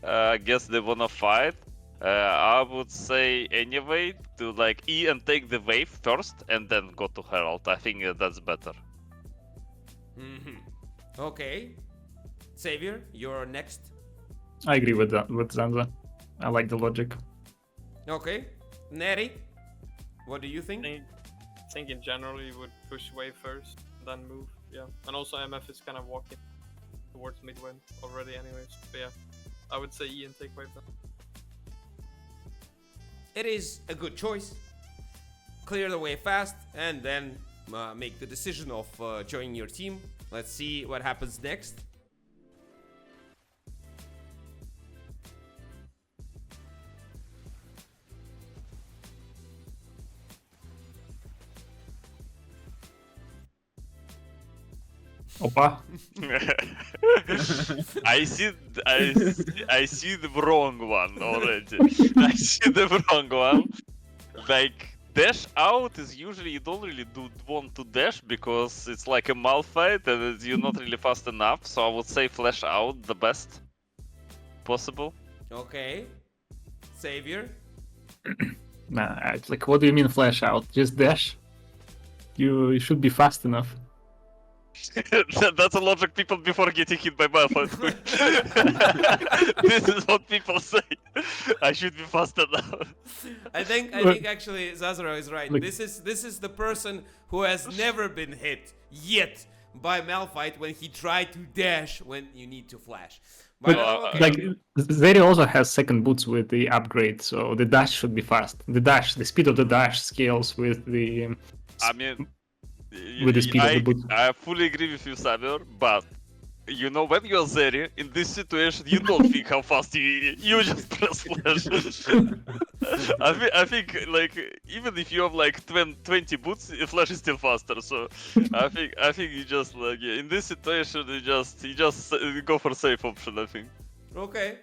I guess they wanna fight. I would say anyway to like E and take the wave first and then go to Herald. I think that's better. Okay. Xavier, you're next. I agree with that, with Zanza. I like the logic. Okay. Natty, what do you think? I think in general you would push wave first, then move. Yeah, and also MF is kind of walking towards mid lane already, anyways. But yeah, I would say E and take wave then. It is a good choice. Clear the way fast and then make the decision of joining your team. Let's see what happens next. Opa. I see the wrong one already. I see the wrong one. Like, dash out is usually you don't really want to dash because it's like a malfight and you're not really fast enough. So I would say flash out the best possible. Okay. Xavier? Nah, it's like, what do you mean flash out? Just dash? You should be fast enough. That's a logic people before getting hit by malfight. This is what people say. I should be fast enough. I think actually Zazara is right. Look. This is the person who has never been hit yet by Malphite when he tried to dash when you need to flash. But okay. like Zeri also has second boots with the upgrade, so the dash should be fast. The speed of the dash scales with the I mean, with the speed of the boot. I fully agree with you, Samuel, but you know, when you're Zeri, in this situation, you don't think how fast you just press flash. I think, like, even if you have like 20 boots, flash is still faster. So I think you just like, yeah, in this situation, you just go for safe option. I think. Okay.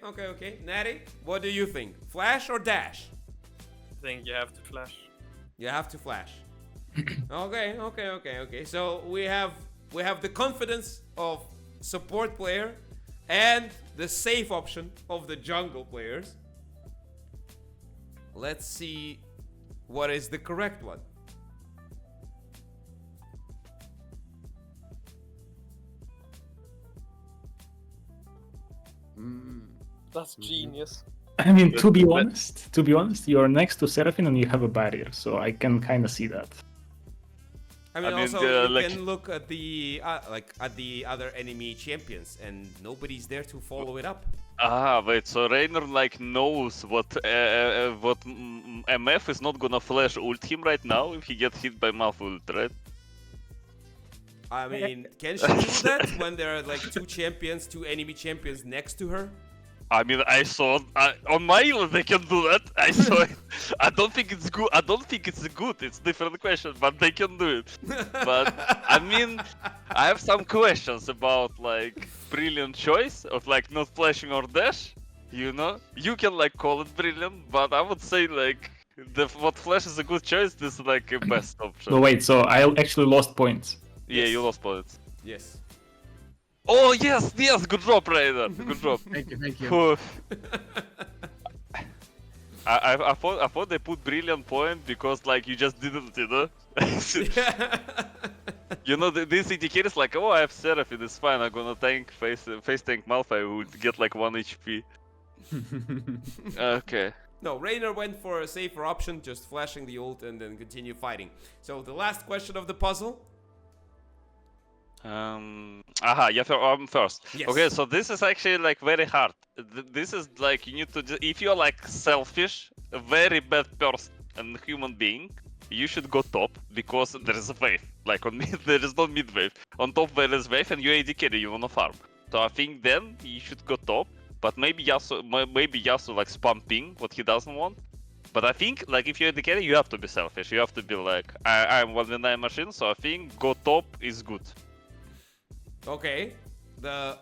Natty, what do you think? Flash or dash? I think you have to flash. You have to flash. Okay. So we have the confidence of support player and the safe option of the jungle players. Let's see what is the correct one. That's genius. I mean, to be honest, you're next to Seraphine and you have a barrier, so I can kind of see that. I mean, I mean, also you like- can look at the at the other enemy champions, and nobody's there to follow it up. Wait. So Rainer like knows what MF is not gonna flash ult him right now if he gets hit by Malf ult, right? I mean, can she do that when there are like two enemy champions next to her? I mean, I saw on my ult they can do that. I saw it. I don't think it's good. I don't think it's good. It's a different question, but they can do it. But I mean, I have some questions about like brilliant choice of like not flashing or dash. You know, you can like call it brilliant, but I would say like what flash is a good choice. This is like a best option. So wait, so I actually lost points. Yeah, Yes. you lost points. Yes. Oh yes, good job, Raider. Good job. Thank you. Phew. I thought they put brilliant point because like you just didn't, you know. You know, this indicator is like, oh, I have Seraphine, it's fine. I'm gonna face tank Malphite who would get like 1 HP. Okay. No, Rainer went for a safer option, just flashing the ult and then continue fighting. So the last question of the puzzle. I'm first. Yes. Okay, so this is actually like very hard. This is like you need to if you're like selfish, a very bad person and human being, you should go top because there is a wave. Like on mid, there is no mid wave. On top there is wave and you AD carry, you wanna farm. So I think then you should go top. But maybe Yasuo like spam ping what he doesn't want. But I think like if you're AD carry, you have to be selfish. You have to be like I'm 1v9 machine, so I think go top is good. Okay, the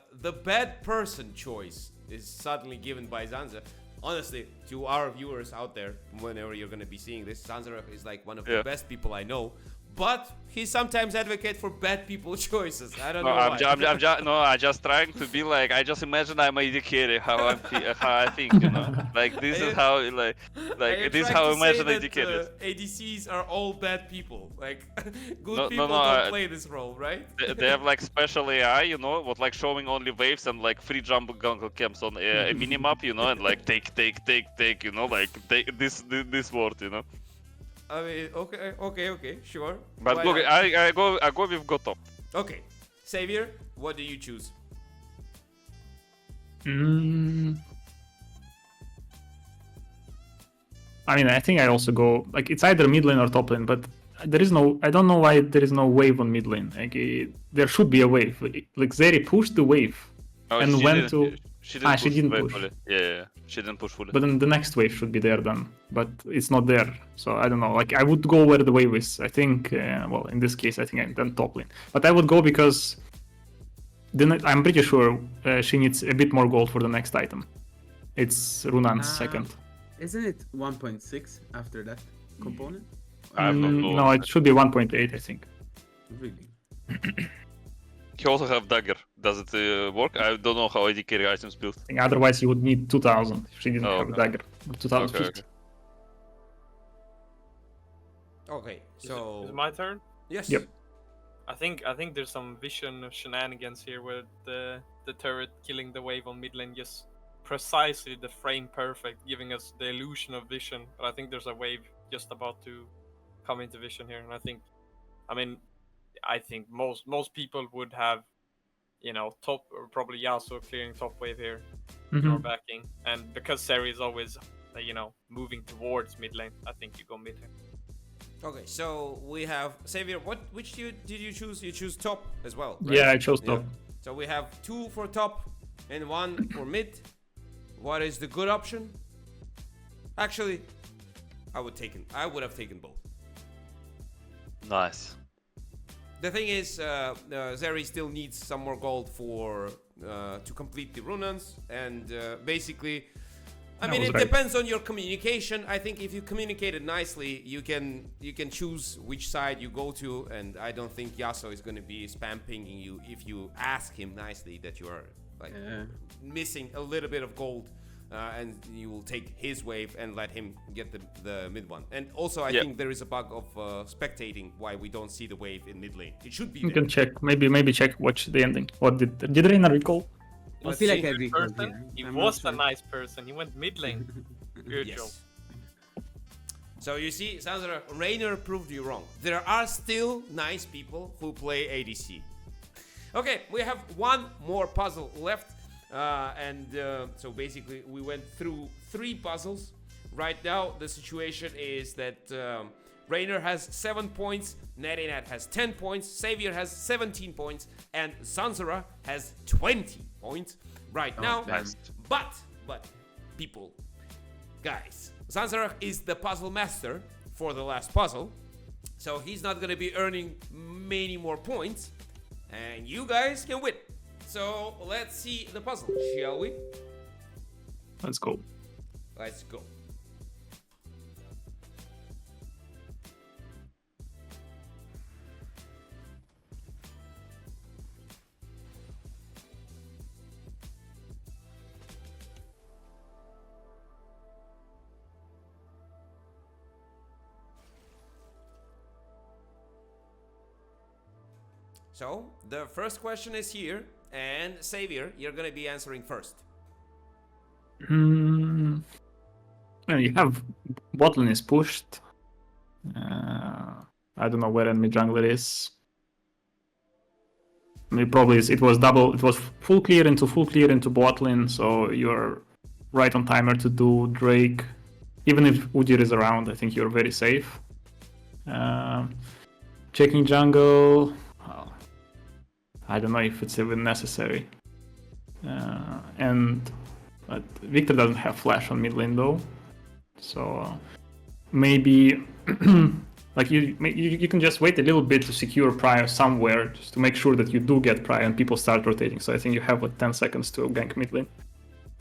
bad person choice is suddenly given by Zanzer. Honestly, to our viewers out there, whenever you're gonna be seeing this, Zanzer is like one of the best people I know. But he sometimes advocate for bad people choices. I don't know why. I'm just trying to be like. I just imagine I'm AD carry. How I think, you know. Like this is how like this is how I imagine AD carry. ADCs are all bad people. Like good No, people no, don't play this role, right? They have like special AI, you know, what like showing only waves and like free jump jungle camps on a minimap, you know, and like take, you know, like this word, you know. I mean, okay, sure. But Why look, not? I go with go top. Okay, Savior, what do you choose? I mean, I think I also go like it's either mid lane or top lane, but there is no. I don't know why there is no wave on mid lane. Like there should be a wave. Like Zeri pushed the wave and she went to. She didn't push. fully. Yeah, she didn't push fully. But then the next wave should be there then. But it's not there. So I don't know. Like I would go where the wave is. I think. Well, in this case, I think I'm then top lane. But I would go because. Then I'm pretty sure she needs a bit more gold for the next item. It's Runan's second. Isn't it 1.6 after that component? I don't know. No, it should be 1.8, I think. Really? He also have dagger. Does it work? I don't know how AD carry items built. I think otherwise you would need 2000 if she didn't have a okay. dagger. Or 2050. Okay, Is so it my turn? yes. Yep. I think there's some vision shenanigans here with the turret killing the wave on mid lane, just precisely the frame perfect, giving us the illusion of vision. But I think there's a wave just about to come into vision here, and I think most people would have you know, top or probably Yasuo clearing top wave here, Mhm. or backing, and because Seri is always, you know, moving towards mid lane, I think you go mid here. Okay, so we have Xavier. Which did you choose? You choose top as well, right? Yeah, I chose top. So we have 2 for top and 1 for mid. What is the good option? Actually, I would have taken both. Nice. The thing is, Zeri still needs some more gold for to complete the runes, and basically, I mean, it depends on your communication. I think if you communicate it nicely, you can choose which side you go to, and I don't think Yasuo is going to be spam pinging you if you ask him nicely that you are like missing a little bit of gold. And you will take his wave and let him get the mid one. And also, I think there is a bug of spectating why we don't see the wave in mid lane. It should be. You can check, maybe check, watch the ending. What did Reina recall? I feel like I recall person. here. He I'm was not a sure. nice person. He went mid lane. Good job. Yes. So you see, Zanzer, Rainer proved you wrong. There are still nice people who play ADC. Okay, we have one more puzzle left. So basically we went through 3 puzzles. Right now the situation is that Rainer has 7 points, Natty has 10 points, Xavier has 17 points, and Zanzera has 20 points right now. nice. But people, guys, Zanzera is the puzzle master for the last puzzle, so he's not gonna be earning many more points, and you guys can win. So let's see the puzzle, shall we? Let's go. Let's go. So the first question is here. And Xavier, you're gonna be answering first. Well, you have bot lane is pushed. I don't know where enemy jungler is. I mean, probably it was double. It was full clear into bot lane, so you're right on timer to do Drake. Even if Udyr is around, I think you're very safe. Checking jungle. I don't know if it's even necessary. But Victor doesn't have flash on mid lane though, so maybe like you can just wait a little bit to secure Prior somewhere, just to make sure that you do get Prior and people start rotating. So I think you have like 10 seconds to gank mid lane,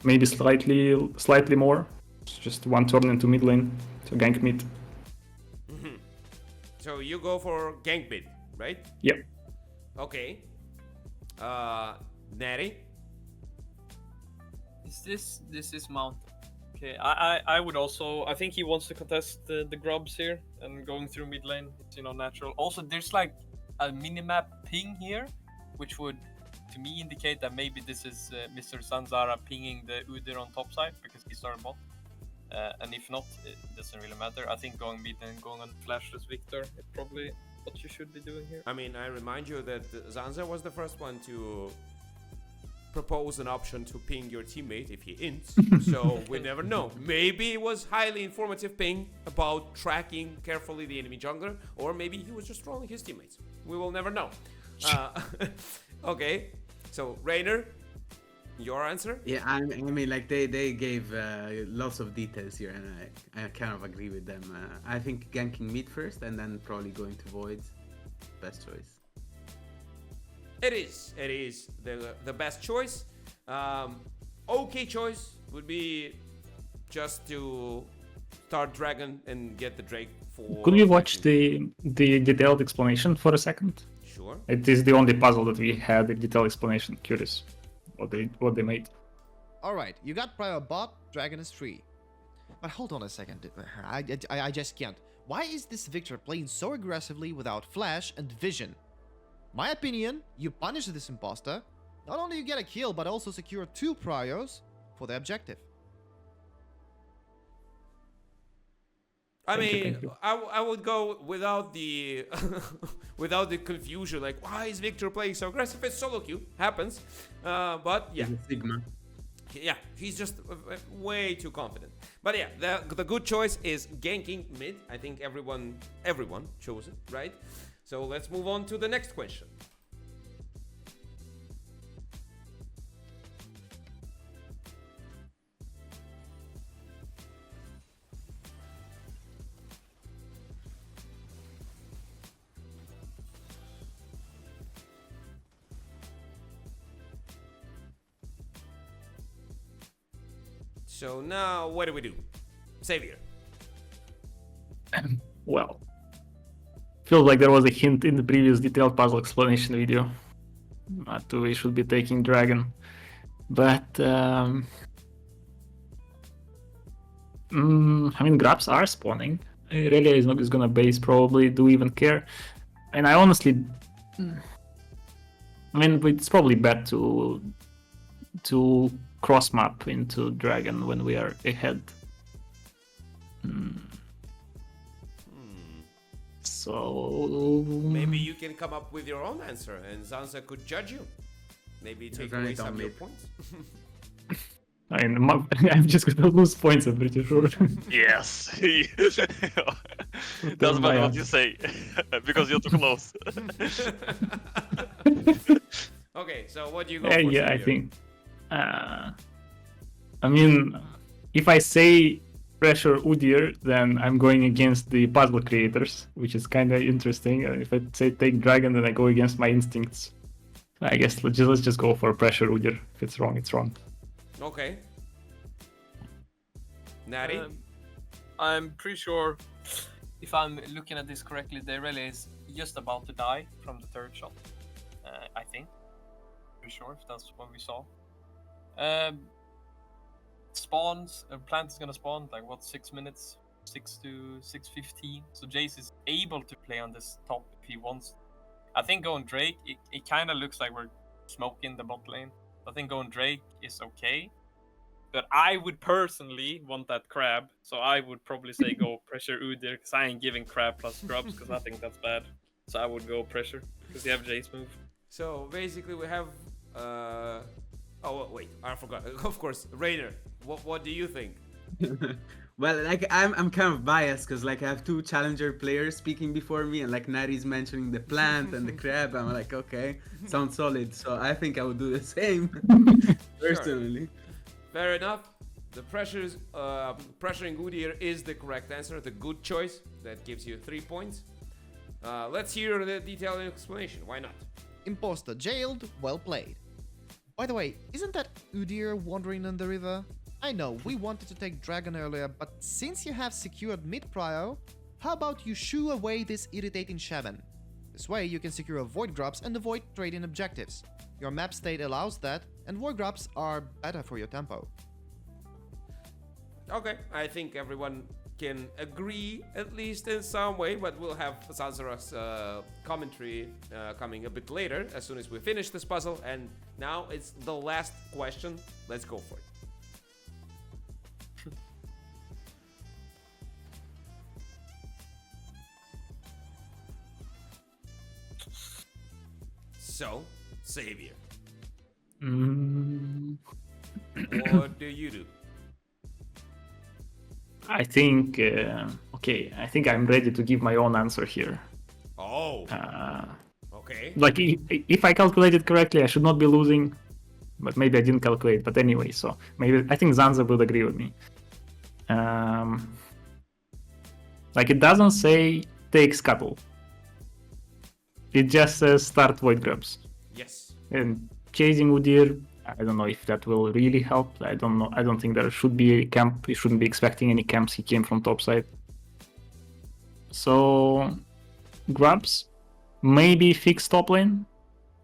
maybe slightly more. Just 1 turn into mid lane to gank mid. So you go for gank mid, right? Yep. Okay. Natty? This is Mount. Okay, I would also, I think he wants to contest the grubs here and going through mid lane. It's, you know, natural. Also, there's like a minimap ping here, which would to me indicate that maybe this is Mr. Zanzara pinging the Udyr on top side because he started bot. And if not, it doesn't really matter. I think going mid and going on flashless Victor is probably what you should be doing here. I mean, I remind you that Zanzer was the first one to propose an option to ping your teammate if he ints, so we never know. Maybe it was highly informative ping about tracking carefully the enemy jungler, or maybe he was just trolling his teammates. We will never know. Okay, so Rainer, your answer? Yeah, I mean, like they gave lots of details here, and I kind of agree with them. I think ganking mid first, and then probably going to voids. Best choice. It is the best choice. Okay choice would be just to start Dragon and get the Drake for... Could we watch the detailed explanation for a second? Sure. It is the only puzzle that we had a detailed explanation. Curious what they made. Alright, you got prior bot, Dragon is free. But hold on a second, I just can't. Why is this Victor playing so aggressively without flash and vision? My opinion, you punish this imposter. Not only you get a kill, but also secure 2 priors for the objective. I Thank you, mean, thank you. I would go without the without the confusion. Like, why is Victor playing so aggressive? It's solo queue, happens. But yeah, He's a Sigma. yeah, he's just way too confident. But yeah, the good choice is ganking mid. I think everyone chose it, right? So let's move on to the next question. So now, what do we do? Savior. Well, feels like there was a hint in the previous detailed puzzle explanation video that we should be taking dragon, but I mean grabs are spawning. Irelia is not is gonna base probably. Do we even care? And I honestly, I mean it's probably bad to cross map into dragon when we are ahead. So Maybe you can come up with your own answer, and Zanzer could judge you. Maybe take Very away some of your dumb. points. I mean, I'm just gonna lose points. I'm pretty sure. Yes. Doesn't matter what you say, because you're too close. Okay, so what do you go Yeah, for? yeah, I Savior? think. I mean, if I say pressure Udyr, then I'm going against the puzzle creators, which is kind of interesting. If I say take dragon, then I go against my instincts. I guess let's just go for pressure Udyr. If it's wrong, it's wrong. Okay. Natty? I'm pretty sure, if I'm looking at this correctly, the Irelia is just about to die from the third shot. I think. Pretty sure if that's what we saw. Spawns. Plant is gonna spawn like what 6 minutes, 6 to 6:15. So Jace is able to play on this top if he wants. I think going Drake. It kind of looks like we're smoking the bot lane. I think going Drake is okay. But I would personally want that crab, so I would probably say go pressure Udyr, because I ain't giving crab plus grubs, because I think that's bad. So I would go pressure, because you have Jace move. So basically we have oh wait, I forgot. Of course, Rainer. What do you think? Well, like I'm kind of biased because like I have two challenger players speaking before me, and like Natty's mentioning the plant and the crab. I'm like, okay, sounds solid. So I think I would do the same personally. Fair enough. The pressuring Udyr is the correct answer, the good choice. That gives you 3 points. Let's hear the detailed explanation. Why not? Imposter jailed, well played. By the way, isn't that Udyr wandering in the river? I know, we wanted to take dragon earlier, but since you have secured mid-prio, how about you shoo away this irritating shaman? This way you can secure void grubs and avoid trading objectives. Your map state allows that, and void grubs are better for your tempo. Okay, I think everyone can agree at least in some way, but we'll have Zanzer's commentary coming a bit later as soon as we finish this puzzle. And now it's the last question. Let's go for it. So, Savior, what do you do? I think okay. I think I'm ready to give my own answer here. Oh, okay. Like if I calculated correctly, I should not be losing, but maybe I didn't calculate. But anyway, so maybe I think Zanzer would agree with me. Like it doesn't say take scuttle. It just says start void grubs. Yes. And chasing Udyr, I don't know if that will really help. I don't know. I don't think there should be a camp. You shouldn't be expecting any camps. He came from top side. So grubs, maybe fix top lane.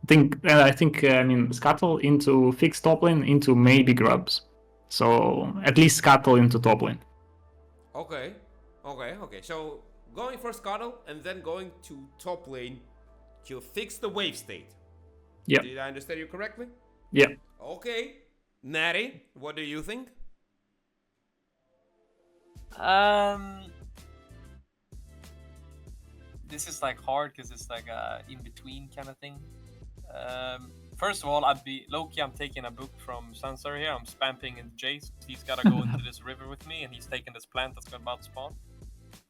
I mean scuttle into fix top lane into maybe grubs. So at least scuttle into top lane. Okay. So going for Scuttle and then going to top lane to fix the wave state. Yeah. Did I understand you correctly? Yeah. Okay. Natty, what do you think? this is like hard because it's like a in between kind of thing. First of all, I'd be low-key. I'm taking a book from Zanzer here. I'm spamming in Jace. He's gotta go into this river with me, and he's taking this plant that's about to spawn.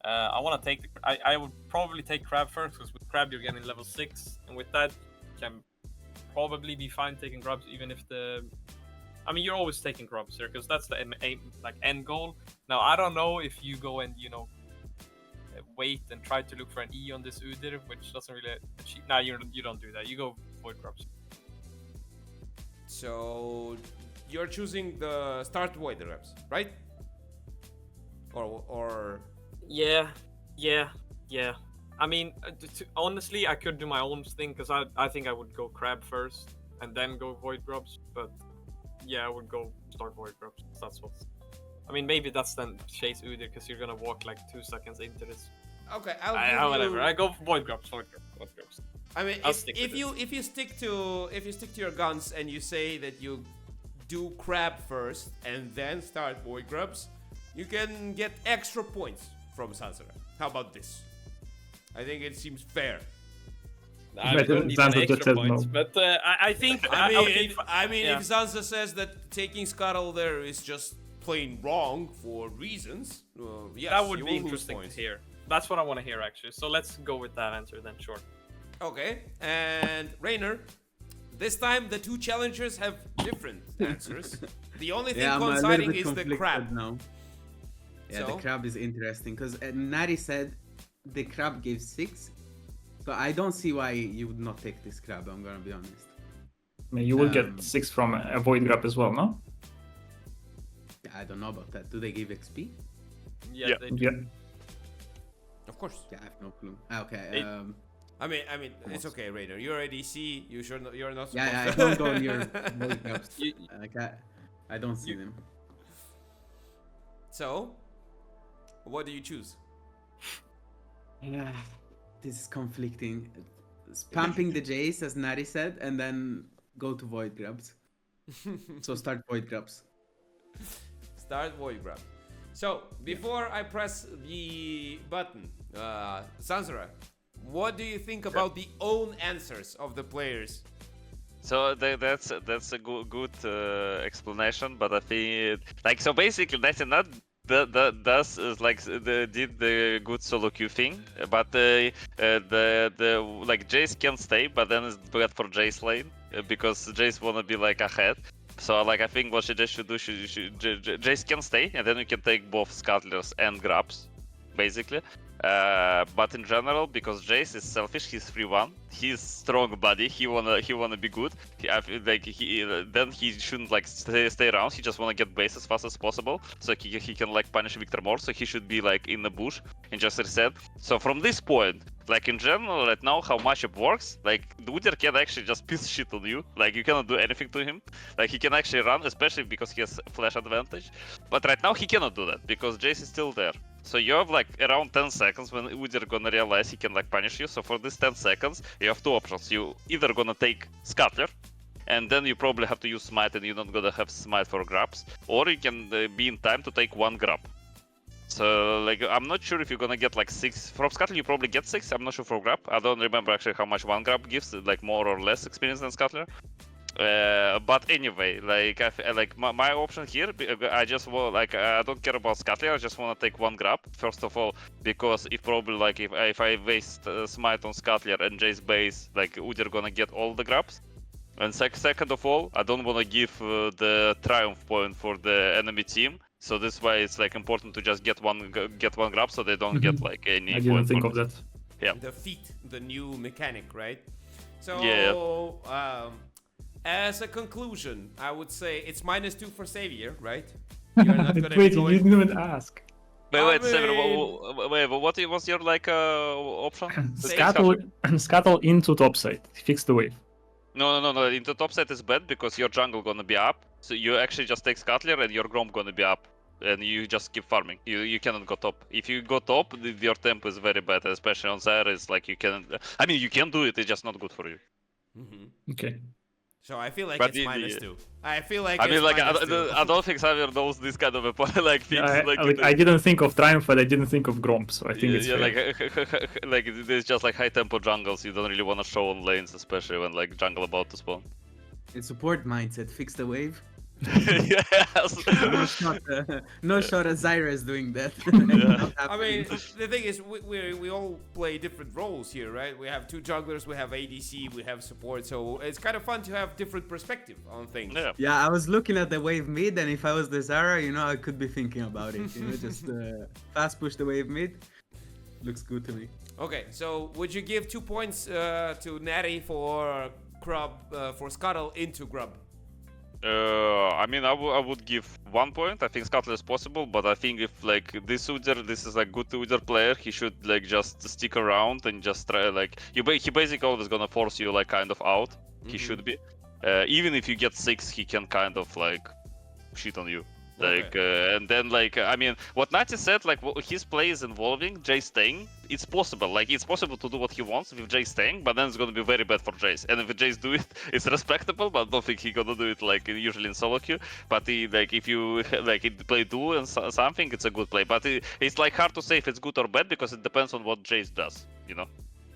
I want to take the. I would probably take crab first because with crab you're getting level 6, and with that you can probably be fine taking grubs even if the. I mean, you're always taking grubs here because that's the aim, like end goal. Now I don't know if you go and wait and try to look for an E on this Udyr, which doesn't really achieve. Nah, you don't do that. You go void grubs. So you're choosing the start void reps, right? Or Yeah. I mean, honestly, I could do my own thing because I think I would go crab first and then go void grubs. But yeah, I would go start void grubs. That's what. I mean, maybe that's then chase Udyr because you're gonna walk like 2 seconds into this. okay, I'll give you... Whatever. I go void grubs. I mean, I'll if stick with you stick to your guns and you say that you do crab first and then start void grubs, you can get extra points from Zanzer. How about this? I think it seems fair. I But don't need Zanzer any just extra said points, no. but I think I mean, yeah. if Zanzer says that taking Scuttle there is just plain wrong for reasons, yes, that would you be will lose interesting points. to hear. That's what I want to hear actually. So let's go with that answer then. Sure. Okay, and Rainer, this time the two challengers have different answers. The only thing I'm a little coinciding bit is the conflicted crab. now. Yeah, So? the crab is interesting because Natty said the crab gave 6, so I don't see why you would not take this crab. I'm gonna be honest. I mean, you will get Um, 6 from a void grab as well, no? Yeah, I don't know about that. Do they give XP? Yeah. Yeah. They do. Yeah. Of course. Yeah, I have no clue. Okay. It- I mean, it's okay, Rainer. You're a DC. You're not. Yeah, I supposed don't to- go near void crabs. You- Like I don't see them. So, what do you choose? Yeah, this is conflicting. Spamping the Jace, as Natty said, and then go to void grabs. So start void grabs. Start void grab. So before I press the button, Zanzera, what do you think about the own answers of the players? So that's a good explanation, but I think like so basically Natty not does is like did the good solo queue thing, but the like Jace can stay, but then it's bad for Jace lane because Jace wanna be like ahead. So like I think what she just should do, Jace can stay, and then you can take both scuttlers and grabs, basically. But in general, because Jace is selfish, he's 3-1. He's strong body. He wanna be good. I feel like then he shouldn't like stay around. He just wanna get base as fast as possible, so he can like punish Victor more. So he should be like in the bush and just reset. So from this point, like in general, right now how much it works, like the Udyr can actually just piece shit on you. Like you cannot do anything to him. Like he can actually run, especially because he has flash advantage. But right now he cannot do that because Jace is still there. So you have like around 10 seconds when Udyr gonna realize he can like punish you. So for this 10 seconds, you have two options. You either gonna take Scuttler, and then you probably have to use Smite and you're not gonna have Smite for grabs. Or you can be in time to take one grab. So like I'm not sure if you're gonna get like 6 from Scuttler. You probably get 6. I'm not sure for grab. I don't remember actually how much one grab gives, like more or less experience than Scuttler. But anyway, like my option here, I just want like I don't care about Scuttler. I just want to take one grab first of all, because if probably like if I waste Smite on Scuttler and Jace base, like Udyr gonna get all the grabs. And second of all, I don't want to give the triumph point for the enemy team. So that's why it's like important to just get one grab, so they don't get like any. I didn't point think for of that. Yeah. The feat, the new mechanic, right? So, Yeah. As a conclusion, I would say it's -2 for Savior, right? You're not gonna be Wait, you going. didn't even ask. Wait, I Sever, mean- wait, what was your like option? Scuttle into topside. Fix the wave. No. Into topside is bad because your jungle gonna be up. So you actually just take Scuttler and your Grom gonna be up. And you just keep farming. You cannot go top. If you go top, your tempo is very bad, especially on Zaire. It's like you can. I mean, you can do it. It's just not good for you. Mhm. Okay. So I feel like But it's the- -2. I feel like I mean, it's like, -2. I don't think Xavier knows this kind of a like things. I didn't think of Triumph, but I didn't think of Gromp, so I think it's fair. like there's just like high tempo jungles you don't really want to show on lanes, especially when like jungle about to spawn. It's support mindset. Fix the wave. Yes. No shot at Zyra is doing that. Yeah. I mean, the thing is, we all play different roles here, right? We have two jugglers, we have ADC, we have support, so it's kind of fun to have different perspective on things. Yeah. Yeah, I was looking at the wave mid, and if I was the Zara, I could be thinking about it. Just fast push the wave mid. Looks good to me. Okay, so would you give 2 points to Natty for Grub, for Scuttle into Grub? I mean, I would give 1 point. I think Scuttle is possible, but I think if like this is like good Udyr player, he should like just stick around and just try like he basically always gonna force you like kind of out. He should be. Even if you get 6, he can kind of like shit on you. Like and then like I mean what Natty said, like his play is involving Jay staying. It's possible, like it's possible to do what he wants with Jay staying, but then it's gonna be very bad for Jace. And if Jace do it, it's respectable, but I don't think he gonna do it like usually in solo queue. But like if you like it play duo and something, it's a good play. But it's like hard to say if it's good or bad because it depends on what Jace does, you know.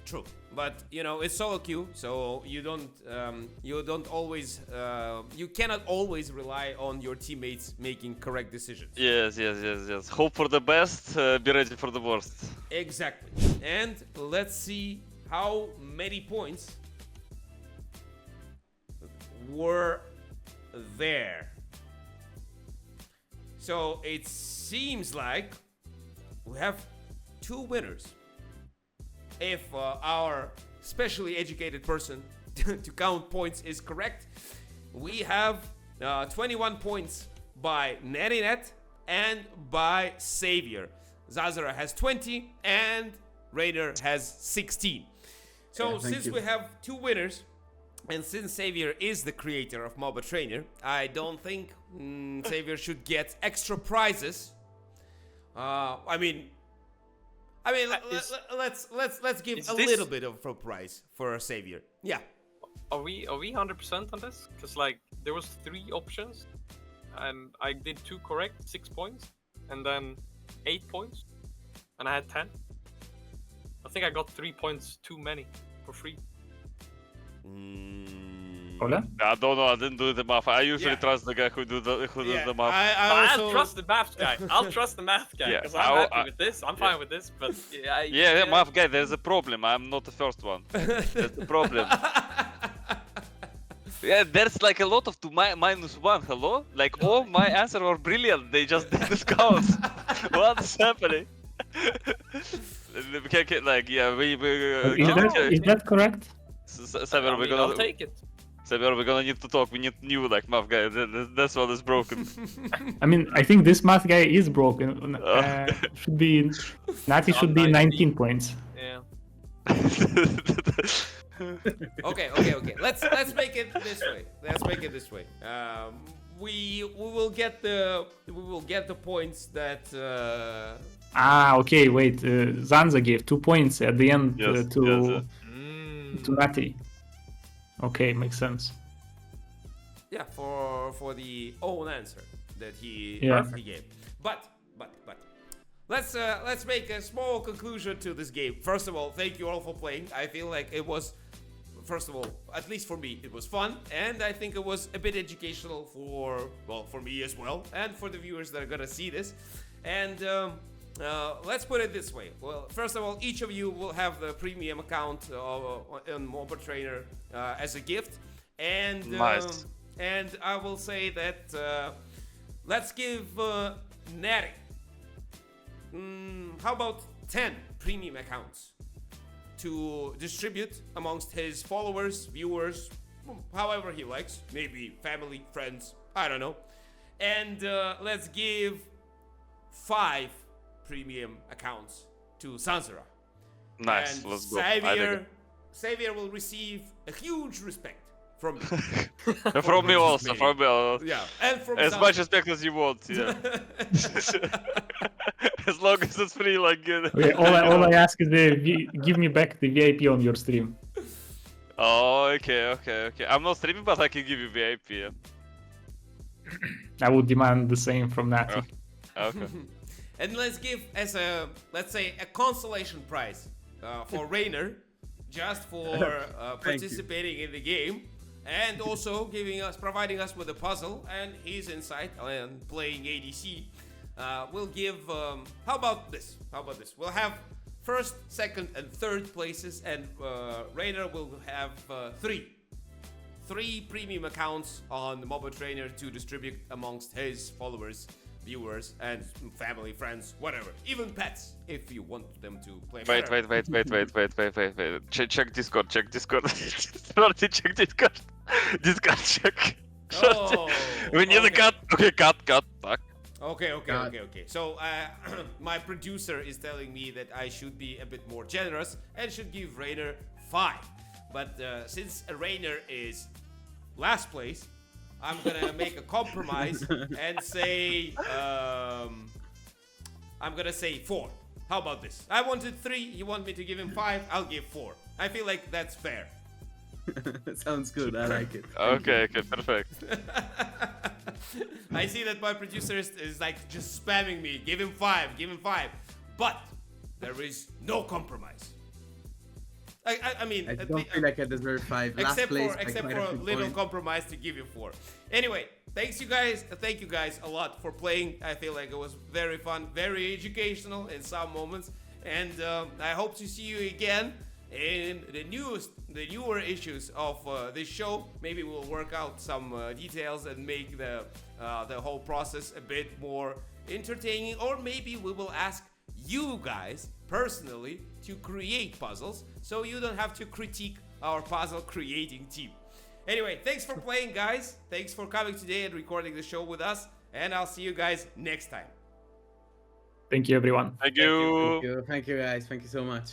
True, but it's solo queue, so you don't always you cannot always rely on your teammates making correct decisions. Yes. Hope for the best, be ready for the worst. Exactly. And let's see how many points were there. So it seems like we have 2 winners. If our specially educated person to count points is correct, we have 21 points by Natty and by Xavier. Zanzer has 20 and Raider has 16. So since we have 2 winners, and since Xavier is the creator of MOBA Trainer, I don't think Xavier should get extra prizes. I mean, let's give a little bit of a prize for Xavier. Yeah. Are we 100% on this? Because like there was 3 options, and I did 2 correct, 6 points, and then 8 points, and I had 10. I think I got 3 points too many for free. Hola? I don't know. I didn't do the math. I usually Yeah. trust the guy who does the math. I'll trust the math guy. I'll trust the math guy Yeah, because I'm happy with this. I'm fine with this, but Yeah, math guy. There's a problem. I'm not the first one. That's the problem. Yeah, there's like a lot of -1. Hello? Like all my answers were brilliant. They just didn't count. What's happening? Like Is that correct? Sever, I'll take it. Sever, we're gonna need to talk. We need new like math guy. That's what is broken. I mean, I think this math guy is broken. Should be Natty should be 19 points. Yeah. Okay. Let's make it this way. We will get the points that. Okay, wait. Zanzer gave 2 points at the end Yes, to Natty. Okay, makes sense. Yeah, for the own answer that he gave. But let's make a small conclusion to this game. First of all, thank you all for playing. I feel like it was, first of all, at least for me, it was fun, and I think it was a bit educational for me as well, and for the viewers that are gonna see this. And let's put it this way. Well, first of all, each of you will have the premium account on MOBA Trainer as a gift, and Nice. and I will say that let's give Natty how about 10 premium accounts to distribute amongst his followers, viewers, however he likes, maybe family, friends, I don't know. And let's give 5 premium accounts to Zanzer. Nice. And Let's go. Xavier will receive a huge respect from me. From me also. From me also. Yeah, and from As Zanzer. much respect as you want. Yeah. As long as it's free, like. Okay, all I ask is give me back the VIP on your stream. Oh, okay. I'm not streaming, but I can give you VIP. Yeah. I would demand the same from Natty. Okay. And let's give as a, let's say, a consolation prize for Rainer, just for participating in the game, and also providing us with a puzzle and his insight on playing ADC. We'll give, how about this? We'll have first, second, and third places, and Rainer will have three premium accounts on the MOBA Trainer to distribute amongst his followers, viewers, and family, friends, whatever, even pets, if you want them to play. Wait. Check Discord. Shorty, check Discord. Discord check. Oh, We need a cut. Okay, cut. Fuck. Okay. So my producer is telling me that I should be a bit more generous and should give Rainer 5. But since Rainer is last place, I'm gonna make a compromise and say I'm gonna say 4. How about this? I wanted 3. You want me to give him 5? I'll give 4. I feel like that's fair. Sounds good. I like it. Okay, perfect. I see that my producer is like just spamming me. Give him 5. But there is no compromise. I mean, I don't feel like I deserve 5. Last except place, for a little compromise to give you 4. Anyway, thank you guys a lot for playing. I feel like it was very fun, very educational in some moments, and I hope to see you again in the newer issues of this show. Maybe we'll work out some details and make the whole process a bit more entertaining, or maybe we will ask you guys personally to create puzzles so you don't have to critique our puzzle creating team. Anyway, thanks for playing, guys. Thanks for coming today and recording the show with us, and I'll see you guys next time. Thank you, everyone. Thank you. Thank you, guys. Thank you so much.